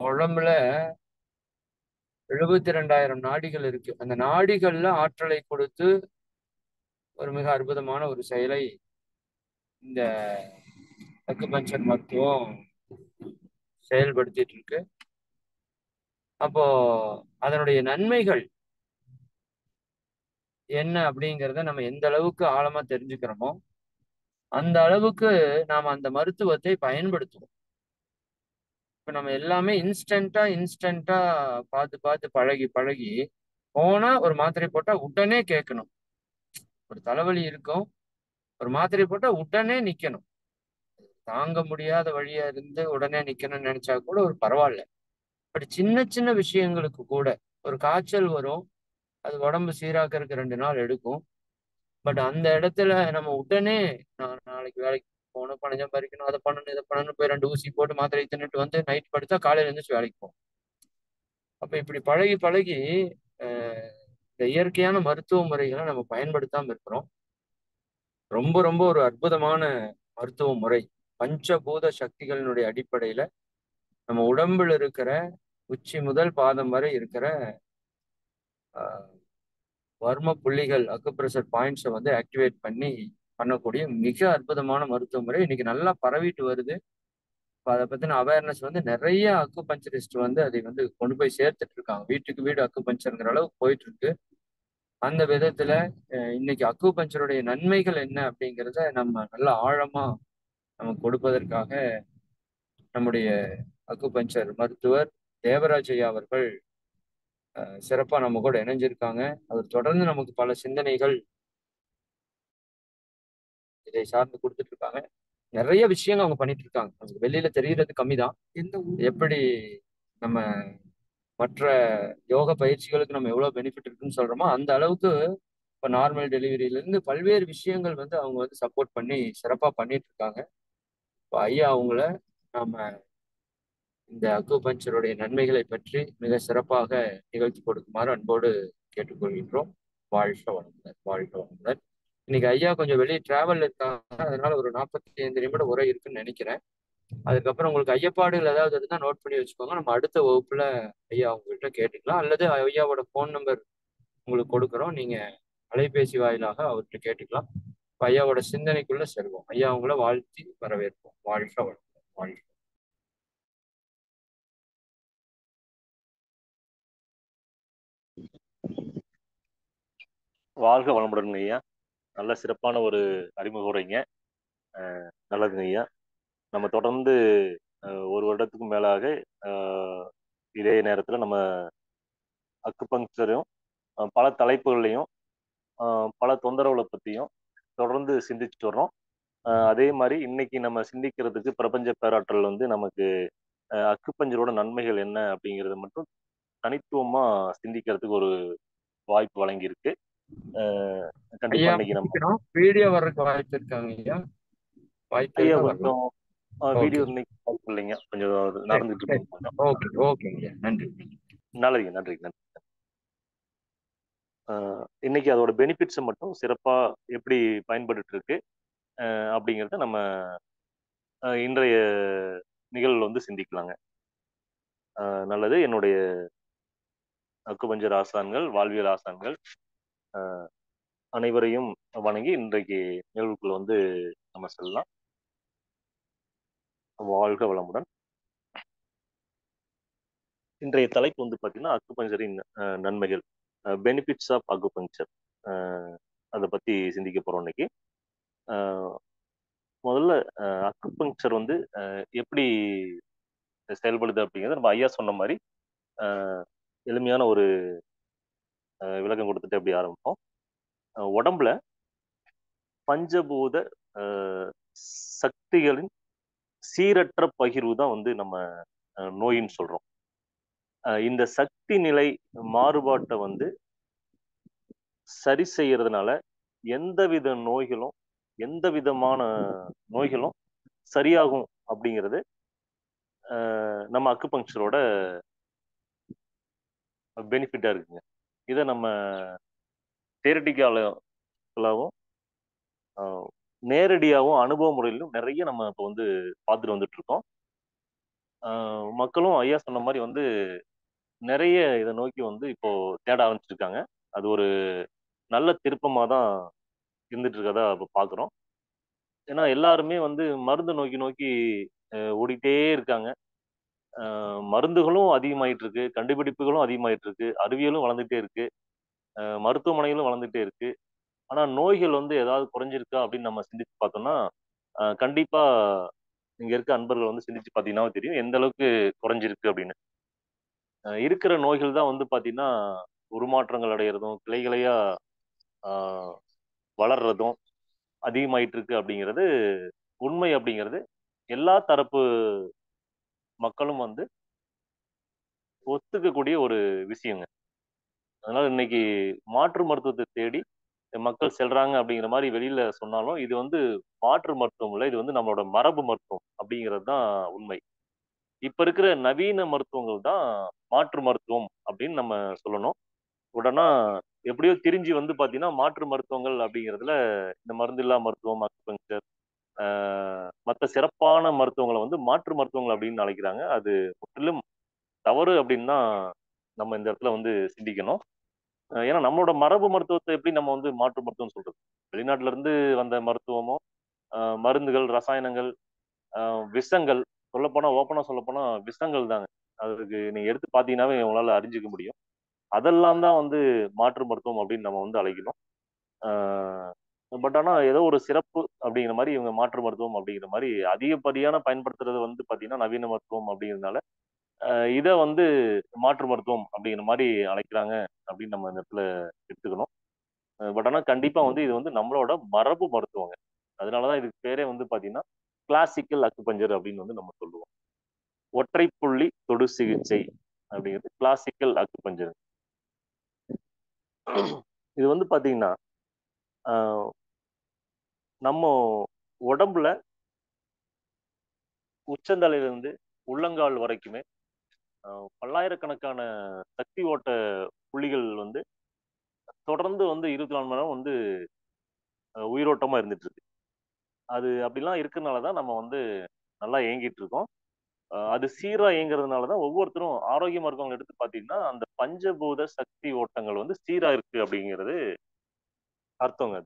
உடம்புல 72,000 நாடிகள் இருக்கு. அந்த நாடிகள்ல ஆற்றலை கொடுத்து ஒரு மிக அற்புதமான ஒரு செயலை இந்த அக்குபஞ்சர் மருத்துவம் செயல்படுத்திட்டு இருக்கு. அப்போ அதனுடைய நன்மைகள் என்ன அப்படிங்கிறத நம்ம எந்த அளவுக்கு ஆழமா தெரிஞ்சுக்கிறோமோ அந்த அளவுக்கு நாம அந்த மருத்துவத்தை பயன்படுத்துவோம். இப்ப நம்ம எல்லாமே இன்ஸ்டன்டா பார்த்து பார்த்து பழகி பழகி போனா ஒரு மாத்திரை போட்டா உடனே கேட்கணும். ஒரு தலைவலி இருக்கும், ஒரு மாத்திரை போட்டா உடனே நிக்கணும். தாங்க முடியாத வழியா இருந்து உடனே நிக்கணும்னு நினைச்சா கூட ஒரு பரவாயில்ல. பட் சின்ன சின்ன விஷயங்களுக்கு கூட ஒரு காய்ச்சல் வரும், அது உடம்பு சீராக்கிறதுக்கு 2 நாள் எடுக்கும். பட் அந்த இடத்துல நம்ம உடனே நான் நாளைக்கு வேலைக்கு போகணும், பணம் சம்பாதிக்கணும், அதை பண்ணணும் இதை பண்ணணும், போய் 2 ஊசி போட்டு மாத்திரை தின்னுட்டு வந்து நைட் படுத்தா காலையில எழுந்துச்சு வேலைக்கு போகும். அப்ப இப்படி பழகி பழகி அஹ், இந்த இயற்கையான மருத்துவ முறைகளை நம்ம பயன்படுத்தாம இருக்கிறோம். ரொம்ப ரொம்ப ஒரு அற்புதமான மருத்துவ முறை. பஞ்சபூத சக்திகளினுடைய அடிப்படையில நம்ம உடம்புல இருக்கிற உச்சி முதல் பாதம் வரை இருக்கிற அஹ், வர்ம புள்ளிகள் அக்குப்ரெஷர் பாயிண்ட்ஸை வந்து ஆக்டிவேட் பண்ணி பண்ணக்கூடிய மிக அற்புதமான மருத்துவ முறை இன்னைக்கு நல்லா பரவிட்டு வருது. இப்போ அதை பத்தின அவேர்னஸ் வந்து நிறைய அக்குபஞ்சரிஸ்ட் வந்து அதை வந்து கொண்டு போய் சேர்த்துட்டு இருக்காங்க. வீட்டுக்கு வீடு அக்குபஞ்சர்ங்கிற அளவுக்கு போயிட்டு இருக்கு. அந்த விதத்துல இன்னைக்கு அக்குபஞ்சருடைய நன்மைகள் என்ன அப்படிங்கிறத நம்ம நல்லா ஆழமா நம்ம கொடுப்பதற்காக நம்முடைய அக்குபஞ்சர் மருத்துவர் தேவராஜ் ஐயா அவர்கள் சிறப்பா நம்ம கூட இணைஞ்சிருக்காங்க. அவர் தொடர்ந்து நமக்கு பல சிந்தனைகள் இதை சார்ந்து கொடுத்துட்டு இருக்காங்க. நிறைய விஷயங்கள் அவங்க பண்ணிட்டு இருக்காங்க. நமக்கு வெளியில தெரியறது கம்மிதான். எப்படி நம்ம மற்ற யோக பயிற்சிகளுக்கு நம்ம எவ்வளவு பெனிஃபிட் இருக்குன்னு சொல்றோமோ அந்த அளவுக்கு இப்போ நார்மல் டெலிவரியில இருந்து பல்வேறு விஷயங்கள் வந்து அவங்க வந்து சப்போர்ட் பண்ணி சிறப்பா பண்ணிட்டு இருக்காங்க. இப்போ ஐயா அவங்கள நாம இந்த அக்குபஞ்சருடைய நன்மைகளை பற்றி மிக சிறப்பாக நிகழ்த்தி கொடுக்குமாறு அன்போடு கேட்டுக்கொள்கின்றோம். வாழ்க வளமுடன், வாழ்க வளமுடன். இன்னைக்கு ஐயா கொஞ்சம் வெளியே டிராவல் இருக்காங்க, அதனால ஒரு 45 நிமிடம் உரை இருக்குன்னு நினைக்கிறேன். அதுக்கப்புறம் உங்களுக்கு ஐயப்பாடுகள் ஏதாவது இருந்தால் நோட் பண்ணி வச்சுக்கோங்க. நம்ம அடுத்த வகுப்புல ஐயா உங்ககிட்ட கேட்டுக்கலாம், அல்லது ஐயாவோட ஃபோன் நம்பர் உங்களுக்கு கொடுக்குறோம், நீங்க அலைபேசி வாயிலாக அவர்கிட்ட கேட்டுக்கலாம். இப்ப ஐயாவோட சிந்தனைக்குள்ள செல்வோம். ஐயா அவங்கள வாழ்த்தி வரவேற்போம். வாழ்க வளமுடன், வாழ்க. வாழ்க வளமுடன் ஐயா. நல்ல சிறப்பான ஒரு அறிமுக உரைங்க. நல்லதுங்க ஐயா. நம்ம தொடர்ந்து ஒரு வருடத்துக்கும் மேலாக இதே நேரத்தில் நம்ம அக்குபங்க்சரையும் பல தலைப்புகள்லையும் பல தொந்தரவுகளை பற்றியும் தொடர்ந்து சிந்திச்சுட்டு வர்றோம். அதே மாதிரி இன்னைக்கு நம்ம சிந்திக்கிறதுக்கு பிரபஞ்ச பேராற்றல் வந்து நமக்கு அக்குபஞ்சரோட நன்மைகள் என்ன அப்படிங்கிறத மட்டும் தனித்துவமா சிந்திக்கிறதுக்கு ஒரு வாய்ப்பு வழங்கியிருக்கு. கண்டிப்பா ஐயா இன்னைக்கு நம்ம வீடியோ வர்றதுக்கு வாய்ப்பு இருக்காங்க ஐயா? வாய்ப்பு ஐயா இருந்தா வரலாம். கொஞ்சம் வீடியோ ஓகே, இன்னைக்கு வாய்ப்பு இல்லைங்க, கொஞ்சம் சரி நடந்துட்டு சரி. இருக்கு கொஞ்சம். ஓகே ஓகேங்க ஐயா, நன்றி. நல்லதுங்க, நன்றி நன்றி. இன்னைக்கு அதோட பெனிஃபிட்ஸை மட்டும் சிறப்பா எப்படி பயன்பட்டு இருக்கு அப்படிங்கிறத நம்ம இன்றைய நிகழ்வில் வந்து சிந்திக்கலாங்க. நல்லது. என்னுடைய அக்குபஞ்சர் ஆசான்கள், வாழ்வியல் ஆசான்கள் அனைவரையும் வணங்கி இன்றைக்கு நிகழ்வுக்குள்ள வந்து நம்ம செல்லலாம். வாழ்க வளமுடன். இன்றைய தலைப்பு வந்து பார்த்தீங்கன்னா அக்குபஞ்சரின் நன்மைகள், பெனிஃபிட்ஸ் ஆஃப் அக்குபஞ்சர். அதை பத்தி சிந்திக்க போறோம் இன்னைக்கு. முதல்ல அக்குபங்க்சர் வந்து எப்படி செயல்படுது அப்படிங்கிறத நம்ம ஐயா சொன்ன மாதிரி எளிமையான ஒரு விளக்கம் கொடுத்துட்டு அப்படி ஆரம்பிப்போம். உடம்புல பஞ்சபூத சக்திகளின் சீரற்ற பகிர்வு தான் வந்து நம்ம நோயின்னு சொல்றோம். இந்த சக்தி நிலை மாறுபாட்டை வந்து சரி செய்யறதுனால எந்தவித நோய்களும் எந்த விதமான நோய்களும் சரியாகும் அப்படிங்கிறது நம்ம அக்குபங்க்சரோட பெனிஃபிட்டா இருக்குங்க. இதை நம்ம தியரட்டிக்கலாகவும் நேரடியாகவும் அனுபவ முறையிலும் நிறைய நம்ம இப்போ வந்து பார்த்துட்டு வந்துட்டு இருக்கோம். மக்களும் ஐயா சொன்ன மாதிரி வந்து நிறைய இதை நோக்கி வந்து இப்போ தேட ஆரம்பிச்சிருக்காங்க. அது ஒரு நல்ல திருப்பமா தான் இருந்துட்டு இருக்கதா இப்போ பார்க்குறோம். ஏன்னா எல்லாருமே வந்து மருந்து நோக்கி நோக்கி ஓடிட்டே இருக்காங்க. மருந்துகளும் அதிகமாயிட்டு இருக்கு, கண்டுபிடிப்புகளும் அதிகமாயிட்டு இருக்கு, அறிவியலும் வளர்ந்துட்டே இருக்கு, மருத்துவமனைகளும் வளர்ந்துட்டே இருக்கு. ஆனா நோய்கள் வந்து ஏதாவது குறைஞ்சிருக்கா அப்படின்னு நம்ம சிந்திச்சு பார்த்தோம்னா, கண்டிப்பா இங்க இருக்க அன்பர்கள் வந்து சிந்திச்சு பார்த்தீங்கன்னா தெரியும் எந்த அளவுக்கு குறைஞ்சிருக்கு அப்படின்னு. இருக்கிற நோய்கள் தான் வந்து பார்த்தீங்கன்னா, உருமாற்றங்கள் அடையிறதும், கிளை கிளையா ஆ, வளர்றதும் அதிகமாயிட்டு இருக்கு அப்படிங்கிறது உண்மை அப்படிங்கிறது எல்லா தரப்பு மக்களும் வந்து ஒத்துக்கக்கூடிய ஒரு விஷயங்க. அதனால இன்னைக்கு மாற்று மருத்துவத்தை தேடி மக்கள் செல்றாங்க அப்படிங்கிற மாதிரி வெளியில சொன்னாலும், இது வந்து மாற்று மருத்துவம் இல்ல. இது வந்து நம்மளோட மரபு மருத்துவம் அப்படிங்கிறது தான் உண்மை. இப்ப இருக்கிற நவீன மருத்துவங்கள் தான் மாற்று மருத்துவம் அப்படின்னு நம்ம சொல்லணும். உடனே எப்படியோ திரிஞ்சு வந்து பாத்தீங்கன்னா மாற்று மருத்துவங்கள் அப்படிங்கிறதுல இந்த மருந்தில்லா மருத்துவம், அக்குபஞ்சர், மற்ற சிறப்பான மருத்துவங்களை வந்து மாற்று மருத்துவங்கள் அப்படின்னு அழைக்கிறாங்க. அது முற்றிலும் தவறு அப்படின்னு தான் நம்ம இந்த இடத்துல வந்து சிந்திக்கணும். ஏன்னா நம்மளோட மரபு மருத்துவத்தை எப்படி நம்ம வந்து மாற்று மருத்துவம் சொல்றது? வெளிநாட்டுல இருந்து வந்த மருத்துவமோ, மருந்துகள், ரசாயனங்கள், விஷங்கள், சொல்லப்போனா ஓப்பனா சொல்லப்போனா விஷங்கள் தாங்க. அதுக்கு நீங்க எடுத்து பார்த்தீங்கன்னாவே உங்களால அறிஞ்சுக்க முடியும். அதெல்லாம் தான் வந்து மாற்று மருத்துவம் அப்படின்னு நம்ம வந்து அழைக்கணும். பட் ஆனா ஏதோ ஒரு சிறப்பு அப்படிங்கிற மாதிரி இவங்க மாற்று மருத்துவம் அப்படிங்கிற மாதிரி அதிகப்படியான பயன்படுத்துறது வந்து பார்த்தீங்கன்னா நவீன மருத்துவம் அப்படிங்கிறதுனால இதை வந்து மாற்று மருத்துவம் அப்படிங்கிற மாதிரி அழைக்கிறாங்க அப்படின்னு நம்ம இந்த இடத்துல எடுத்துக்கணும். பட் ஆனா கண்டிப்பா வந்து இது வந்து நம்மளோட மரபு மருத்துவங்க. அதனாலதான் இதுக்கு பேரே வந்து பாத்தீங்கன்னா கிளாசிக்கல் அக்குபஞ்சர் அப்படின்னு வந்து நம்ம சொல்லுவோம். ஒற்றை புள்ளி தொடு சிகிச்சை அப்படிங்கிறது கிளாசிக்கல் அக்குபஞ்சர். இது வந்து பாத்தீங்கன்னா ஆஹ், நம்ம உடம்புல உச்சந்தலையிலிருந்து உள்ளங்கால் வரைக்குமே பல்லாயிரக்கணக்கான சக்தி ஓட்ட புள்ளிகள் வந்து தொடர்ந்து வந்து 24 மணி நேரம் வந்து உயிரோட்டமா இருந்துட்டு இருக்கு. அது அப்படிலாம் இருக்கறனால தான் நம்ம வந்து நல்லா இயங்கிட்டு இருக்கோம். அது சீரா இயங்குறதுனால தான் ஒவ்வொருத்தரும் ஆரோக்கியமா இருக்கவங்க எடுத்து பார்த்தீங்கன்னா, அந்த பஞ்சபூத சக்தி ஓட்டங்கள் வந்து சீரா இருக்கு அப்படிங்கிறது அர்த்தங்க.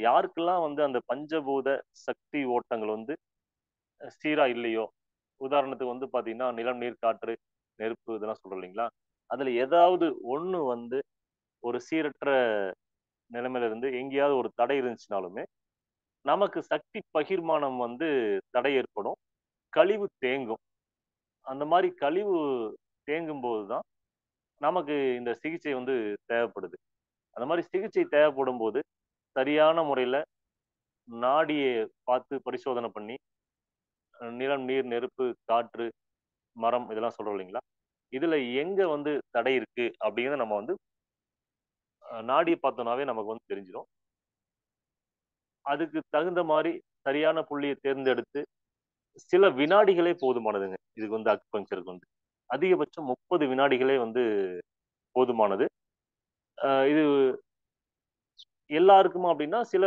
யாருக்கெல்லாம் வந்து அந்த பஞ்சபூத சக்தி ஓட்டங்கள் வந்து சீரா இல்லையோ, உதாரணத்துக்கு வந்து பார்த்தீங்கன்னா, நிலம், நீர், காற்று, நெருப்பு இதெல்லாம் சொல்றோம் இல்லைங்களா? அதுல ஏதாவது ஒண்ணு வந்து ஒரு சீரற்ற நிலைமையில இருந்து எங்கேயாவது ஒரு தடை இருந்துச்சுனாலுமே, நமக்கு சக்தி பகிர்மானம் வந்து தடை ஏற்படும். கழிவு தேங்கும். அந்த மாரி கழிவு தேங்கும்போது தான் நமக்கு இந்த சிகிச்சை வந்து தேவைப்படுது. அந்த மாரி சிகிச்சை தேவைப்படும்போது, சரியான முறையில நாடிய பார்த்து பரிசோதனை பண்ணி, நிலம், நீர், நெருப்பு, காற்று, மரம் இதெல்லாம் சொல்றோம் இல்லைங்களா? இதுல எங்க வந்து தடை இருக்கு அப்படிங்கிறத நம்ம வந்து நாடிய பார்த்தோம்னாவே நமக்கு வந்து தெரிஞ்சிரும். அதுக்கு தகுந்த மாரி சரியான புள்ளிய தேர்ந்தெடுத்து, சில வினாடிகளே போதுமானதுங்க. இதுக்கு வந்து அக்குபங்சருக்கு வந்து. அதிகபட்சம் 30 வினாடிகளே வந்து போதுமானது. இது எல்லாருக்குமா அப்படின்னா, சில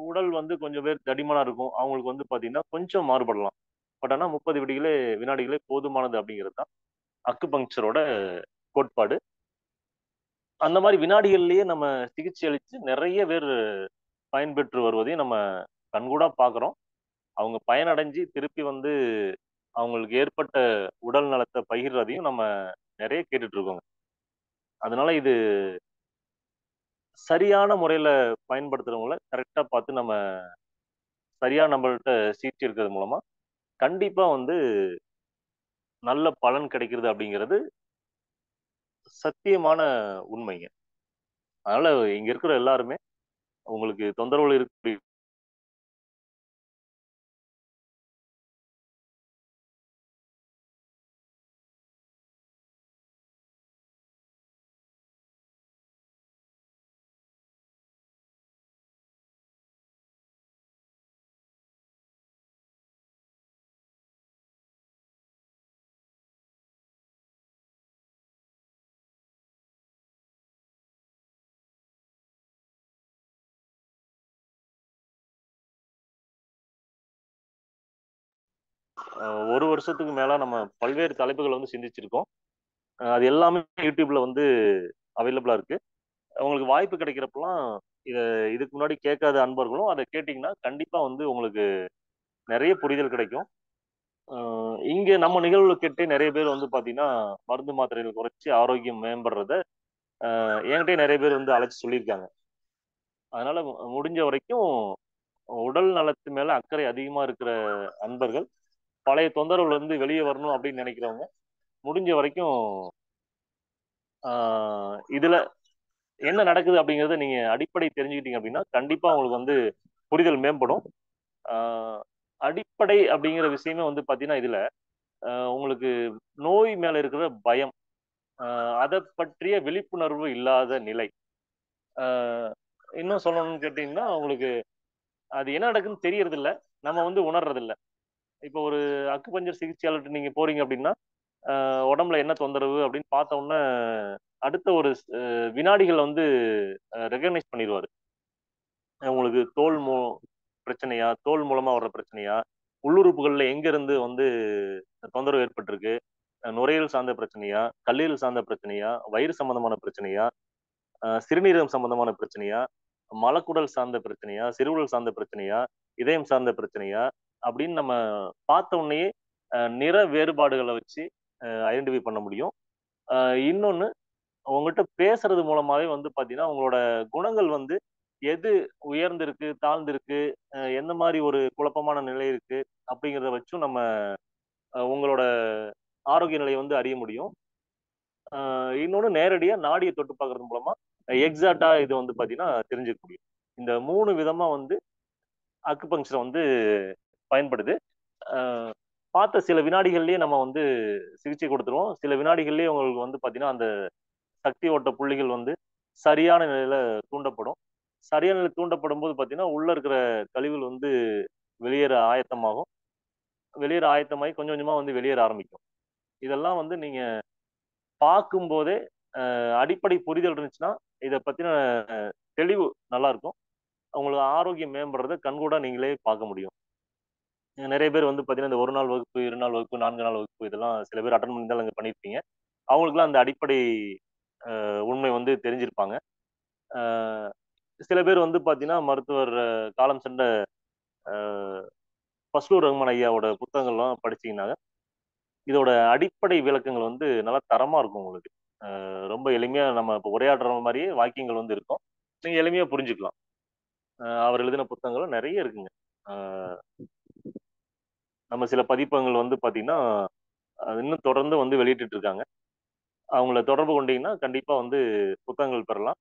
உடல் வந்து கொஞ்சம் பேர் தடிமனா இருக்கும். அவங்களுக்கு வந்து பார்த்தீங்கன்னா, கொஞ்சம் மாறுபடலாம். பட் ஆனா 30 வினாடிகளே போதுமானது அப்படிங்கிறது தான் அக்குபங்க்சரோட கோட்பாடு. அந்த மாரி வினாடிகள்லயே நம்ம சிகிச்சை அளிச்சு நெறைய பேர் பயன்பெற்று வருவதையும் நம்ம கண்கூடா பார்க்குறோம். அவங்க பயனடைஞ்சு திருப்பி வந்து அவங்களுக்கு ஏற்பட்ட உடல் நலத்த பகிர்றதையும் நம்ம நெறைய கேட்டுட்டு இருக்கோங்க. அதனால இது சரியான முறையில பயன்படுத்துறவங்கள கரெக்ட்டா பார்த்து நம்ம சரியா நம்மள்ட்ட சிகிச்சை இருக்கிறது மூலமா கண்டிப்பா வந்து நல்ல பலன் கிடைக்கிறது அப்படிங்கிறது சத்தியமான உண்மைங்க. அதனால இங்க இருக்கிற எல்லாருமே உங்களுக்கு தொந்தரவுகள் இருக்கு ஒரு வருஷத்துக்கு மேல நம்ம பல்வேறு தலைப்புகளை வந்து சிந்திச்சிருக்கோம். அது எல்லாமே யூடியூப்ல வந்து அவைலபிளா இருக்கு. உங்களுக்கு வாய்ப்பு கிடைக்கிறப்பெல்லாம் இத இதுக்கு முன்னாடி கேட்காத அன்பர்களும் அதை கேட்டீங்கன்னா கண்டிப்பா வந்து உங்களுக்கு நிறைய புரிதல் கிடைக்கும். இங்க நம்ம நிகழ்வுல கேட்டு நிறைய பேர் வந்து பாத்தீங்கன்னா மருந்து மாத்திரைகள் குறைச்சி ஆரோக்கியம் மேம்படுறத என்கிட்டயே நிறைய பேர் வந்து அழைச்சு சொல்லியிருக்காங்க. அதனால முடிஞ்ச வரைக்கும் உடல் நலத்து மேல அக்கறை அதிகமா இருக்கிற அன்பர்கள், பழைய தொந்தரவுல இருந்து வெளியே வரணும் அப்படின்னு நினைக்கிறவங்க முடிஞ்ச வரைக்கும் இதுல என்ன நடக்குது அப்படிங்கறத நீங்க அடிப்படை தெரிஞ்சுக்கிட்டீங்க அப்படின்னா கண்டிப்பா உங்களுக்கு வந்து புரிதல் மேம்படும். ஆஹ் அடிப்படை அப்படிங்கிற விஷயமே வந்து பாத்தீங்கன்னா இதுல உங்களுக்கு நோய் மேல இருக்கிற பயம், அதை பற்றிய விழிப்புணர்வு இல்லாத நிலை. ஆஹ் இன்னும் சொல்லணும்னு கேட்டீங்கன்னா உங்களுக்கு அது என்ன நடக்குன்னு தெரியறது இல்ல, நம்ம வந்து உணர்றது இல்ல. இப்போ ஒரு அக்குபஞ்சர் சிகிச்சையாளர்கிட்ட நீங்க போறீங்க அப்படின்னா உடம்புல என்ன தொந்தரவு அப்படின்னு பார்த்த உடனே அடுத்த ஒரு வினாடிகள் வந்து ரெகக்னைஸ் பண்ணிடுவாரு. உங்களுக்கு பிரச்சனையா, தோல் மூலமா வர்ற பிரச்சனையா, உள்ளுறுப்புகள்ல எங்க இருந்து வந்து தொந்தரவு ஏற்பட்டிருக்கு, நுரையீரல் சார்ந்த பிரச்சனையா, கல்லீரல் சார்ந்த பிரச்சனையா, வயிறு சம்பந்தமான பிரச்சனையா, சிறுநீரகம் சம்பந்தமான பிரச்சனையா, மலக்குடல் சார்ந்த பிரச்சனையா, சிறுகுடல் சார்ந்த பிரச்சனையா, இதயம் சார்ந்த பிரச்சனையா அப்படின்னு நம்ம பார்த்த உடனேயே நிற வேறுபாடுகளை வச்சு ஐடென்டிஃபை பண்ண முடியும். இன்னொன்னு, உங்ககிட்ட பேசுறது மூலமாவே வந்து பாத்தீங்கன்னா உங்களோட குணங்கள் வந்து எது உயர்ந்திருக்கு, தாழ்ந்திருக்கு, எந்த மாதிரி ஒரு குழப்பமான நிலை இருக்கு அப்படிங்கிறத வச்சும் நம்ம உங்களோட ஆரோக்கிய நிலையை வந்து அறிய முடியும். இன்னொன்னு, நேரடியா நாடியை தொட்டு பார்க்கறது மூலமா எக்ஸாக்டா இது வந்து பாத்தீங்கன்னா தெரிஞ்சுக்க முடியும். இந்த 3 விதமா வந்து அக்குபங்க்சர் வந்து பயன்படுது. அஹ் பார்த்த சில வினாடிகள்லயே நம்ம வந்து சிகிச்சை கொடுத்துருவோம். சில வினாடிகள்லயே உங்களுக்கு வந்து பாத்தீங்கன்னா அந்த சக்தி ஓட்ட புள்ளிகள் வந்து சரியான நிலையில தூண்டப்படும். சரியான நிலையில் தூண்டப்படும் போது பாத்தீங்கன்னா உள்ள இருக்கிற கழிவுகள் வந்து வெளியேற ஆயத்தமாகும். வெளியேற ஆயத்தமாகி கொஞ்சம் கொஞ்சமா வந்து வெளியேற ஆரம்பிக்கும். இதெல்லாம் வந்து நீங்க பார்க்கும் போதே அடிப்படை புரிதல் இருந்துச்சுன்னா இதை பத்தின தெளிவு நல்லா இருக்கும். உங்களுக்கு ஆரோக்கியம் மேம்படுறத கண்கூடா நீங்களே பார்க்க முடியும். நிறைய பேர் வந்து பாத்தீங்கன்னா இந்த ஒரு நாள் வகுப்பு, 2 நாள் வகுப்பு, 4 நாள் வகுப்பு இதெல்லாம் சில பேர் அட்டன் பண்ணி தான் அங்க பண்ணியிருப்பீங்க. அவங்களுக்குலாம் அந்த அடிப்படை உண்மை வந்து தெரிஞ்சிருப்பாங்க. ஆஹ் சில பேர் வந்து பாத்தீங்கன்னா மருத்துவர் காலம் சென்ற ஃபஸ்லூர் ரஹ்மான் ஐயாவோட புத்தகங்கள்லாம் படிச்சீங்கன்னா இதோட அடிப்படை விளக்கங்கள் வந்து நல்லா தரமா இருக்கும் உங்களுக்கு. ரொம்ப எளிமையா நம்ம இப்போ உரையாடுற மாதிரியே வாக்கியங்கள் வந்து இருக்கும். நீங்க எளிமையா புரிஞ்சுக்கலாம். அவர் எழுதின புத்தகங்களும் நிறைய இருக்குங்க. ஆஹ் நம்ம சில பதிப்பகங்கள் வந்து பாத்தீங்கன்னா இன்னும் தொடர்ந்து வந்து வெளியிட்டு இருக்காங்க. அவங்கள தொடர்பு கொண்டீங்கன்னா கண்டிப்பா வந்து புத்தகங்கள் பெறலாம்.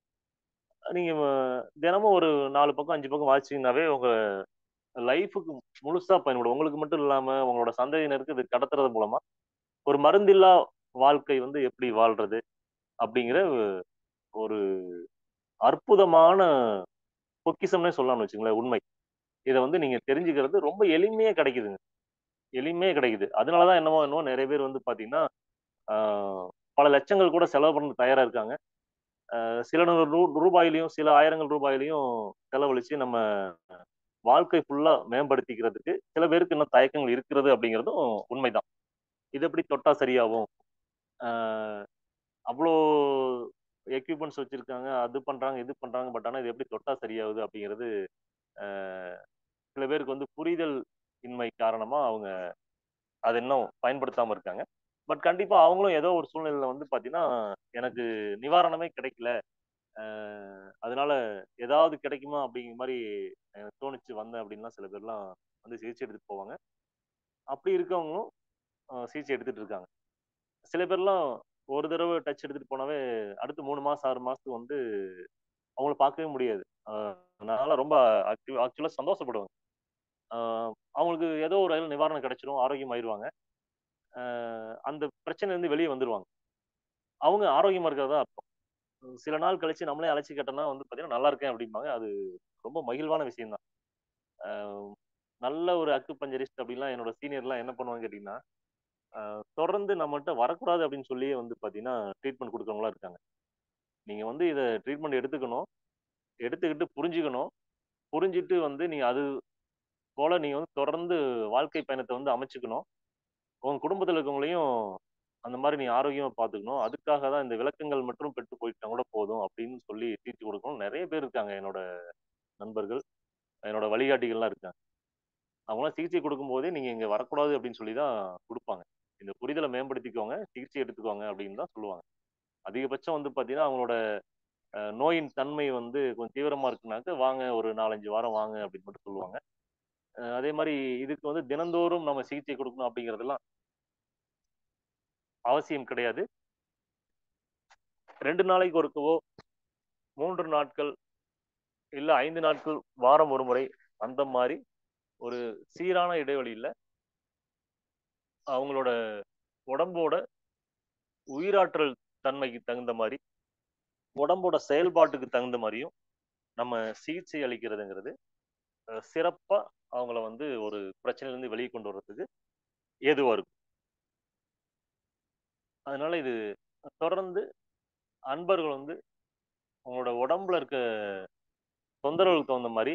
நீங்க தினமும் ஒரு 4 பக்கம் 5 பக்கம் வாசிச்சீங்கன்னாவே உங்க லைஃபுக்கு முழுசா பயன்படும். உங்களுக்கு மட்டும் இல்லாம உங்களோட சந்ததியினருக்கு இது கடத்துறது மூலமா ஒரு மருந்தில்லா வாழ்க்கை வந்து எப்படி வாழ்றது அப்படிங்கிற ஒரு அற்புதமான பொக்கிஷம்னே சொல்லலாம்னு வச்சுங்களேன். உண்மை. இதை வந்து நீங்க தெரிஞ்சுக்கிறது ரொம்ப எளிமையா கிடைக்குதுங்க. எளிமையா கிடைக்குது. அதனாலதான் என்னமோ என்னமோ நிறைய பேர் வந்து பாத்தீங்கன்னா பல லட்சங்கள் கூட செலவு பண்ண தயாரா இருக்காங்க. சில ரூபாயிலையும் சில ஆயிரங்கள் ரூபாயிலையும் செலவழிச்சு நம்ம வாழ்க்கை ஃபுல்லா மேம்படுத்திக்கிறதுக்கு சில பேருக்கு இன்னும் தயக்கங்கள் இருக்கிறது அப்படிங்கிறதும் உண்மைதான். இது எப்படி தொட்டா சரியாகும், ஆஹ் அவ்வளோ எக்யூப்மெண்ட்ஸ் வச்சிருக்காங்க, அது பண்றாங்க இது பண்றாங்க, பட் ஆனா இது எப்படி தொட்டா சரியாகுது அப்படிங்கிறது ஆஹ் சில பேருக்கு வந்து புரிதல் இன்மை காரணமா அவங்க அதை இன்னும் பயன்படுத்தாம இருக்காங்க. பட் கண்டிப்பா அவங்களும் ஏதோ ஒரு சூழ்நிலையில வந்து பாத்தீங்கன்னா எனக்கு நிவாரணமே கிடைக்கல, அதனால ஏதாவது கிடைக்குமா அப்படிங்கிற மாதிரி எனக்கு தோணுச்சு வந்தேன் அப்படின்லாம் சில பேர்லாம் வந்து சிகிச்சை எடுத்துட்டு போவாங்க. அப்படி இருக்கவங்களும் சிகிச்சை எடுத்துட்டு இருக்காங்க. சில பேர்லாம் ஒரு தடவை டச் எடுத்துட்டு போனாவே அடுத்து 3 மாசம் 6 மாசத்துக்கு வந்து அவங்கள பார்க்கவே முடியாது. அதனால ரொம்ப ஆக்சுவலா சந்தோஷப்படுவாங்க. அவங்களுக்கு ஏதோ ஒரு வகையில் நிவாரணம் கிடைச்சிடும், ஆரோக்கியம் ஆயிடுவாங்க. அந்த பிரச்சனையில இருந்து வெளியே வந்துருவாங்க. அவங்க ஆரோக்கியமா இருக்கிறதா அர்த்தம். சில நாள் கழிச்சு நம்மளே அழைச்சி கேட்டோம்னா வந்து பாத்தீங்கன்னா நல்லா இருக்கேன் அப்படிம்பாங்க. அது ரொம்ப மகிழ்வான விஷயம் தான். ஆஹ் நல்ல ஒரு அக்கு பஞ்சரிஸ்ட் அப்படின்லாம் என்னோட சீனியர்லாம் என்ன பண்ணுவாங்க கேட்டீங்கன்னா தொடர்ந்து நம்மகிட்ட வரக்கூடாது அப்படின்னு சொல்லியே வந்து பாத்தீங்கன்னா ட்ரீட்மெண்ட் கொடுக்கறவங்களா இருக்காங்க. நீங்க வந்து இதை ட்ரீட்மெண்ட் எடுத்துக்கணும், எடுத்துக்கிட்டு புரிஞ்சுக்கணும், புரிஞ்சுட்டு வந்து நீங்க அது போல நீங்க வந்து தொடர்ந்து வாழ்க்கை பயணத்தை வந்து அமைச்சுக்கணும். உங்க குடும்பத்துல இருக்கவங்களையும் அந்த மாதிரி நீ ஆரோக்கியமா பார்த்துக்கணும். அதுக்காக தான் இந்த விளக்கங்கள் மட்டும் பெற்று போயிட்டா கூட போதும் அப்படின்னு சொல்லி தீர்த்து கொடுக்கணும். நிறைய பேர் இருக்காங்க என்னோட நண்பர்கள், என்னோட வழிகாட்டிகள்லாம் இருக்காங்க. அவங்களாம் சிகிச்சை கொடுக்கும்போதே நீங்க இங்க வரக்கூடாது அப்படின்னு சொல்லி தான் குடுப்பாங்க. இந்த புரிதலை மேம்படுத்திக்கோங்க, சிகிச்சை எடுத்துக்கோங்க அப்படின்னு தான் சொல்லுவாங்க. அதிகபட்சம் வந்து பார்த்தீங்கன்னா, அவங்களோட நோயின் தன்மை வந்து கொஞ்சம் தீவிரமா இருக்குனாக்க, வாங்க ஒரு 4, 5 வாரம் வாங்க அப்படின்னு மட்டும் சொல்லுவாங்க. அதே மாரி இதுக்கு வந்து தினந்தோறும் நம்ம சிகிச்சை கொடுக்கணும் அப்படிங்கிறதெல்லாம் அவசியம் கிடையாது. 2 நாளைக்கு ஒருக்கவோ, 3 நாட்கள், இல்ல 5 நாட்கள், வாரம் ஒரு முறை அந்த மாரி ஒரு சீரான இடைவெளியில அவங்களோட உடம்போட உயிராற்றல் தன்மைக்கு தகுந்த மாரி, உடம்போட செயல்பாட்டுக்கு தகுந்த மாரியும் நம்ம சிகிச்சை அளிக்கிறதுங்கிறது சிறப்பா அவங்கள வந்து ஒரு பிரச்சனையிலிருந்து வெளிய கொண்டு வர்றதுக்கு ஏதுவா இருக்கும். அதனால இது தொடர்ந்து அன்பர்கள் வந்து உங்களோட உடம்புல இருக்க தொந்தரவுகளுக்கு தகுந்த மாரி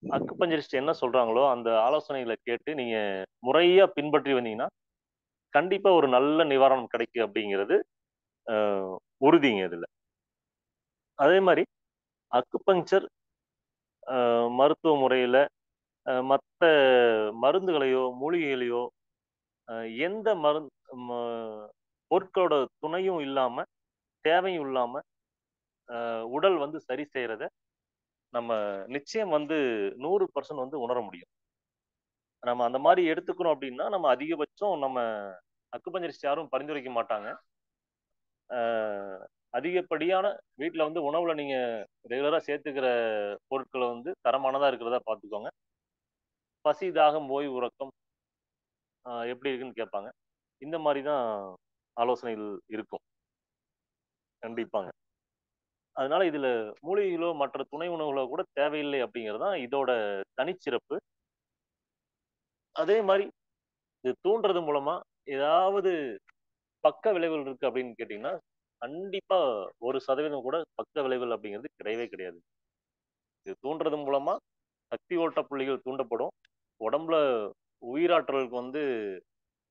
அக்குபஞ்சரிஸ்ட் என்ன சொல்றாங்களோ, அந்த ஆலோசனைகள கேட்டு நீங்க முறையா பின்பற்றி வந்தீங்கன்னா, கண்டிப்பா ஒரு நல்ல நிவாரணம் கிடைக்கும் அப்படிங்கிறது அ உறுதிங்க இதுல. அதே மாரி அக்குபங்சர் மருத்துவ முறையில மத்த மருந்துகளையோ, மூலிகைகளையோ அ எந்த ம பொருட்களோட துணையும் இல்லாம, தேவையும் இல்லாம உடல் வந்து சரி செய்றத நம்ம நிச்சயம் வந்து 100% வந்து உணர முடியும். நம்ம அந்த மாரி எடுத்துக்கணும் அப்டின்னா, நம்ம அதிகபட்சம் நம்ம அக்குபஞ்சரிஸ்ட் யாரும் பரிந்துரைக்க மாட்டாங்க. அ அதிகப்படியான வீட்ல வந்து உணவுல நீங்க ரெகுலரா சேர்த்துக்கிற பொருட்கள வந்து தரமானதா இருக்கிறதா பார்த்துக்கோங்க. பசி, தாகம், ஓய்வு, உறக்கம் எப்படி இருக்குன்னு கேட்பாங்க. இந்த மாரி தான் ஆலோசனைகள் இருக்கும். கண்டிப்பாங்க. அதனால இதுல மூலிகைகளோ, மற்ற துணை உணவுகளோ கூட தேவையில்லை அப்படிங்கிறது தான் இதோட தனிச்சிறப்பு. அதே மாரி இது தூண்டுறது மூலமா ஏதாவது பக்க விளைவுகள் இருக்கு அப்படின்னு கேட்டீங்கன்னா, கண்டிப்பா 1% கூட பக்க விளைவுகள் அப்படிங்கிறது கிடையவே கிடையாது. இது தூண்டுறது மூலமா சக்தி ஓட்ட புள்ளிகள் தூண்டப்படும். உடம்புல உயிராற்றலுக்கு வந்து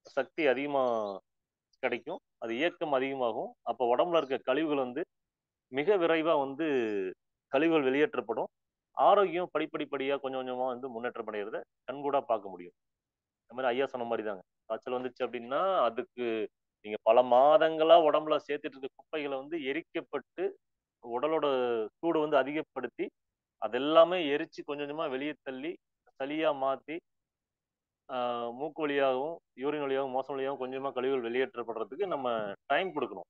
சக்தி அதிகமா கிடைக்கும். அது இயக்கம் அதிகமாகும். அப்ப உடம்புல இருக்க கழிவுகள் வந்து மிக விரைவா வந்து கழிவுகள் வெளியேற்றப்படும். ஆரோக்கியம் படிப்படியா கொஞ்சம் கொஞ்சமா வந்து முன்னேற்றம் அடையறத கண்கூடா பார்க்க முடியும். இந்த மாரி ஐயா சொன்ன மாரி தாங்க. காய்ச்சல் வந்துச்சு அப்படின்னா, அதுக்கு நீங்க பல மாதங்களா உடம்புல சேர்த்துட்டு இருக்க குப்பைகள வந்து எரிக்கப்பட்டு, உடலோட சூடு வந்து அதிகப்படுத்தி, அதெல்லாமே எரிச்சு கொஞ்சம் கொஞ்சமா வெளிய தள்ளி, சளியா மாத்தி, ஆ மூக்கு வழியாகவும், யூரின் வழியாகவும், மோசம் வழியாகவும் கொஞ்சமா கழிவுகள் வெளியேற்றப்படுறதுக்கு நம்ம டைம் குடுக்கணும்.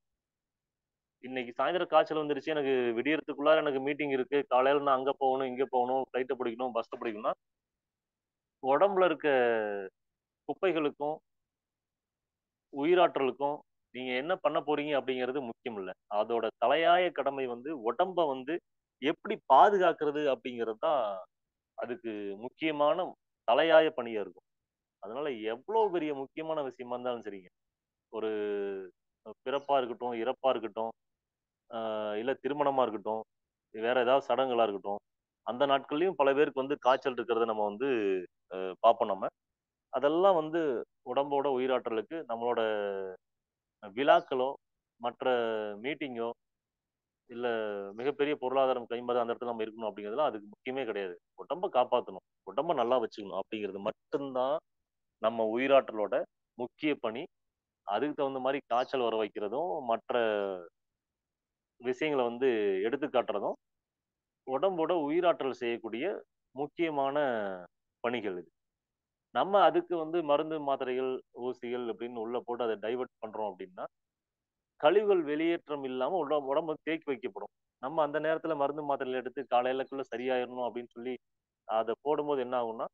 இன்னைக்கு சாயந்தரம் காய்ச்சல் வந்துருச்சு, எனக்கு விடியறதுக்குள்ளார எனக்கு மீட்டிங் இருக்கு. காலையில நான் அங்க போகணும், இங்க போகணும், ஃப்ளைட்ட பிடிக்கணும், பஸ்ஸ பிடிக்கணும்னா, உடம்புல இருக்க குப்பைகளுக்கும், உயிராற்றலுக்கும் நீங்க என்ன பண்ண போறீங்க அப்படிங்கிறது முக்கியம் இல்ல. அதோட தலையாய கடமை வந்து உடம்ப வந்து எப்படி பாதுகாக்கிறது அப்படிங்கிறது தான் அதுக்கு முக்கியமான தலையாய பணியா இருக்கும். அதனால எவ்வளோ பெரிய முக்கியமான விஷயமா இருந்தாலும் சரிங்க. ஒரு பிறப்பா இருக்கட்டும், இறப்பா இருக்கட்டும், இல்ல திருமணமா இருக்கட்டும், வேற ஏதாவது சடங்குகளா இருக்கட்டும், அந்த நாட்கள்லயும் பல பேருக்கு வந்து காய்ச்சல் இருக்கிறத நம்ம வந்து பார்ப்போம் நம்ம. அதெல்லாம் வந்து உடம்போட உயிராற்றலுக்கு நம்மளோட விழாக்களோ, மற்ற மீட்டிங்கோ, இல்ல மிகப்பெரிய பொருளாதாரம் கைமாறு அந்த இடத்துல நம்ம இருக்கணும் அப்படிங்கிறதுலாம் அதுக்கு முக்கியமே கிடையாது. உடம்ப காப்பாத்தணும். உடம்ப நல்லா வச்சுக்கணும் அப்படிங்கிறது மட்டும் தான் நம்ம உயிராற்றலோட முக்கிய பணி. அதுக்கு தகுந்த மாரி காய்ச்சல் வர வைக்கிறதும், மற்ற விஷயங்கள வந்து எடுத்து காட்டுறதும், உடம்போட உயிராற்றல் செய்யக்கூடிய முக்கியமான பணிகள் இது. நம்ம அதுக்கு வந்து மருந்து, மாத்திரைகள், ஊசிகள் அப்படின்னு உள்ள போட்டு அத டைவர்ட் பண்றோம் அப்படின்னா, கழிவுகள் வெளியேற்றம் இல்லாம உடம்பு வந்து தேக்கி வைக்கப்படும். நம்ம அந்த நேரத்துல மருந்து, மாத்திரைகள் எடுத்து காலையிலக்குள்ள சரியாயிரணும் அப்படின்னு சொல்லி அத போடும்போது என்ன ஆகும்னா,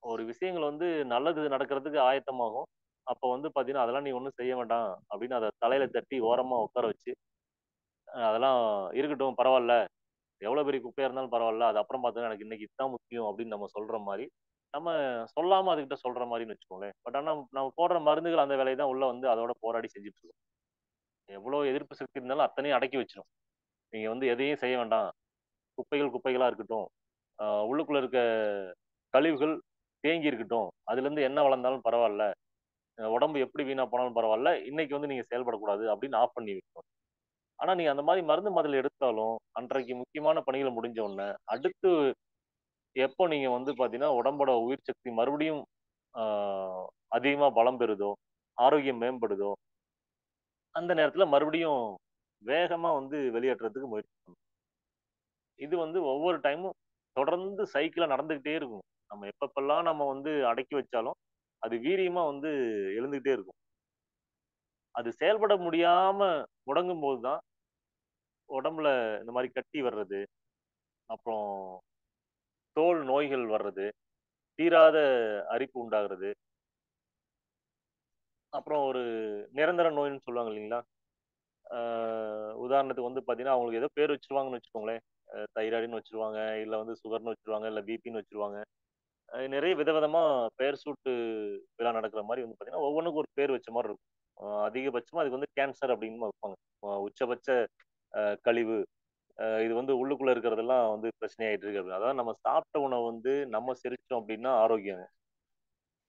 ஒரு விஷயங்கள் வந்து நல்லது நடக்கிறதுக்கு ஆயத்தமாகும். அப்ப வந்து பார்த்தீங்கன்னா, "அதெல்லாம் நீ ஒண்ணும் செய்ய வேண்டாம்" அப்படின்னு அத தலையில தட்டி ஓரமா உட்கார வச்சு, "அதெல்லாம் இருக்கட்டும் பரவால்ல. எவ்வளோ பெரிய குப்பையா இருந்தாலும் பரவால்ல. அது அப்புறம் பார்த்துக்கலாம். எனக்கு இன்னைக்கு இதுதான் முக்கியம்" அப்படின்னு நம்ம சொல்ற மாரி, நம்ம சொல்லாம அதுகிட்ட சொல்ற மாரின்னு வச்சுக்கோங்களேன். பட் ஆனா நம்ம போடுற மருந்துகள் அந்த வேலைய தான் உள்ள வந்து அதோட போராடி செஞ்சுட்டு இருக்கும். எவ்வளோ எதிர்ப்பு சக்தி இருந்தாலும் அத்தனையும் அடக்கி வச்சுரும். நீங்க வந்து எதையும் செய்ய வேண்டாம். குப்பைகள் குப்பைகளா இருக்கட்டும். உள்ளுக்குள்ள இருக்க கழிவுகள் தேங்கி இருக்கட்டும். அதுல இருந்து என்ன வளர்ந்தாலும் பரவாயில்ல. உடம்பு எப்படி வீணா போனாலும் பரவாயில்ல. இன்னைக்கு வந்து நீங்க செயல்படக்கூடாது அப்படின்னு ஆஃப் பண்ணி வைக்கணும். ஆனா நீங்க அந்த மாதிரி மருந்து மாத்திரை எடுத்தாலும் அன்றைக்கு முக்கியமான பணிகள் முடிஞ்ச உடனே அடுத்து எப்போ நீங்க வந்து பாத்தீங்கன்னா உடம்போட உயிர் சக்தி மறுபடியும் அதிகமா பலம் பெறுதோ, ஆரோக்கியம் மேம்படுதோ, அந்த நேரத்துல மறுபடியும் வேகமா வந்து வெளியேற்றதுக்கு முயற்சி பண்ணணும். இது வந்து ஒவ்வொரு டைமும் தொடர்ந்து சைக்கிளா நடந்துகிட்டே இருக்கும். நம்ம எப்பப்பெல்லாம் நம்ம வந்து அடக்கி வச்சாலும் அது வீரியமா வந்து எழுந்துகிட்டே இருக்கும். அது செயல்பட முடியாம முடங்கும் போதுதான் உடம்புல இந்த மாதிரி கட்டி வர்றது, அப்புறம் தோல் நோய்கள் வர்றது, தீராத அரிப்பு உண்டாகிறது, அப்புறம் ஒரு நிரந்தர நோய்ன்னு சொல்லுவாங்க இல்லைங்களா? உதாரணத்துக்கு வந்து பாத்தீங்கன்னா அவங்களுக்கு ஏதோ பேர் வச்சிருவாங்கன்னு வச்சுக்கோங்களேன். தைராய்டுன்னு வச்சிருவாங்க, இல்ல வந்து சுகர்ன்னு வச்சிருவாங்க, இல்ல பிபின்னு வச்சிருவாங்க. நிறைய விதவிதமா பெயர் சூட்டு விழா நடக்கிற மாதிரி வந்து பாத்தீங்கன்னா ஒவ்வொன்றுக்கும் ஒரு பேர் வச்ச மாதிரி இருக்கும். அதிகபட்சமா அதுக்கு வந்து கேன்சர் அப்படின்னு வைப்பாங்க. உச்சபட்ச கழிவு, இது வந்து உள்ளுக்குள்ள இருக்கிறதெல்லாம் வந்து பிரச்சனையாயிட்டு இருக்கு அப்படின்னு. அதாவது நம்ம சாப்பிட்ட உணவு வந்து நம்ம செரிச்சோம் அப்படின்னா ஆரோக்கியம்.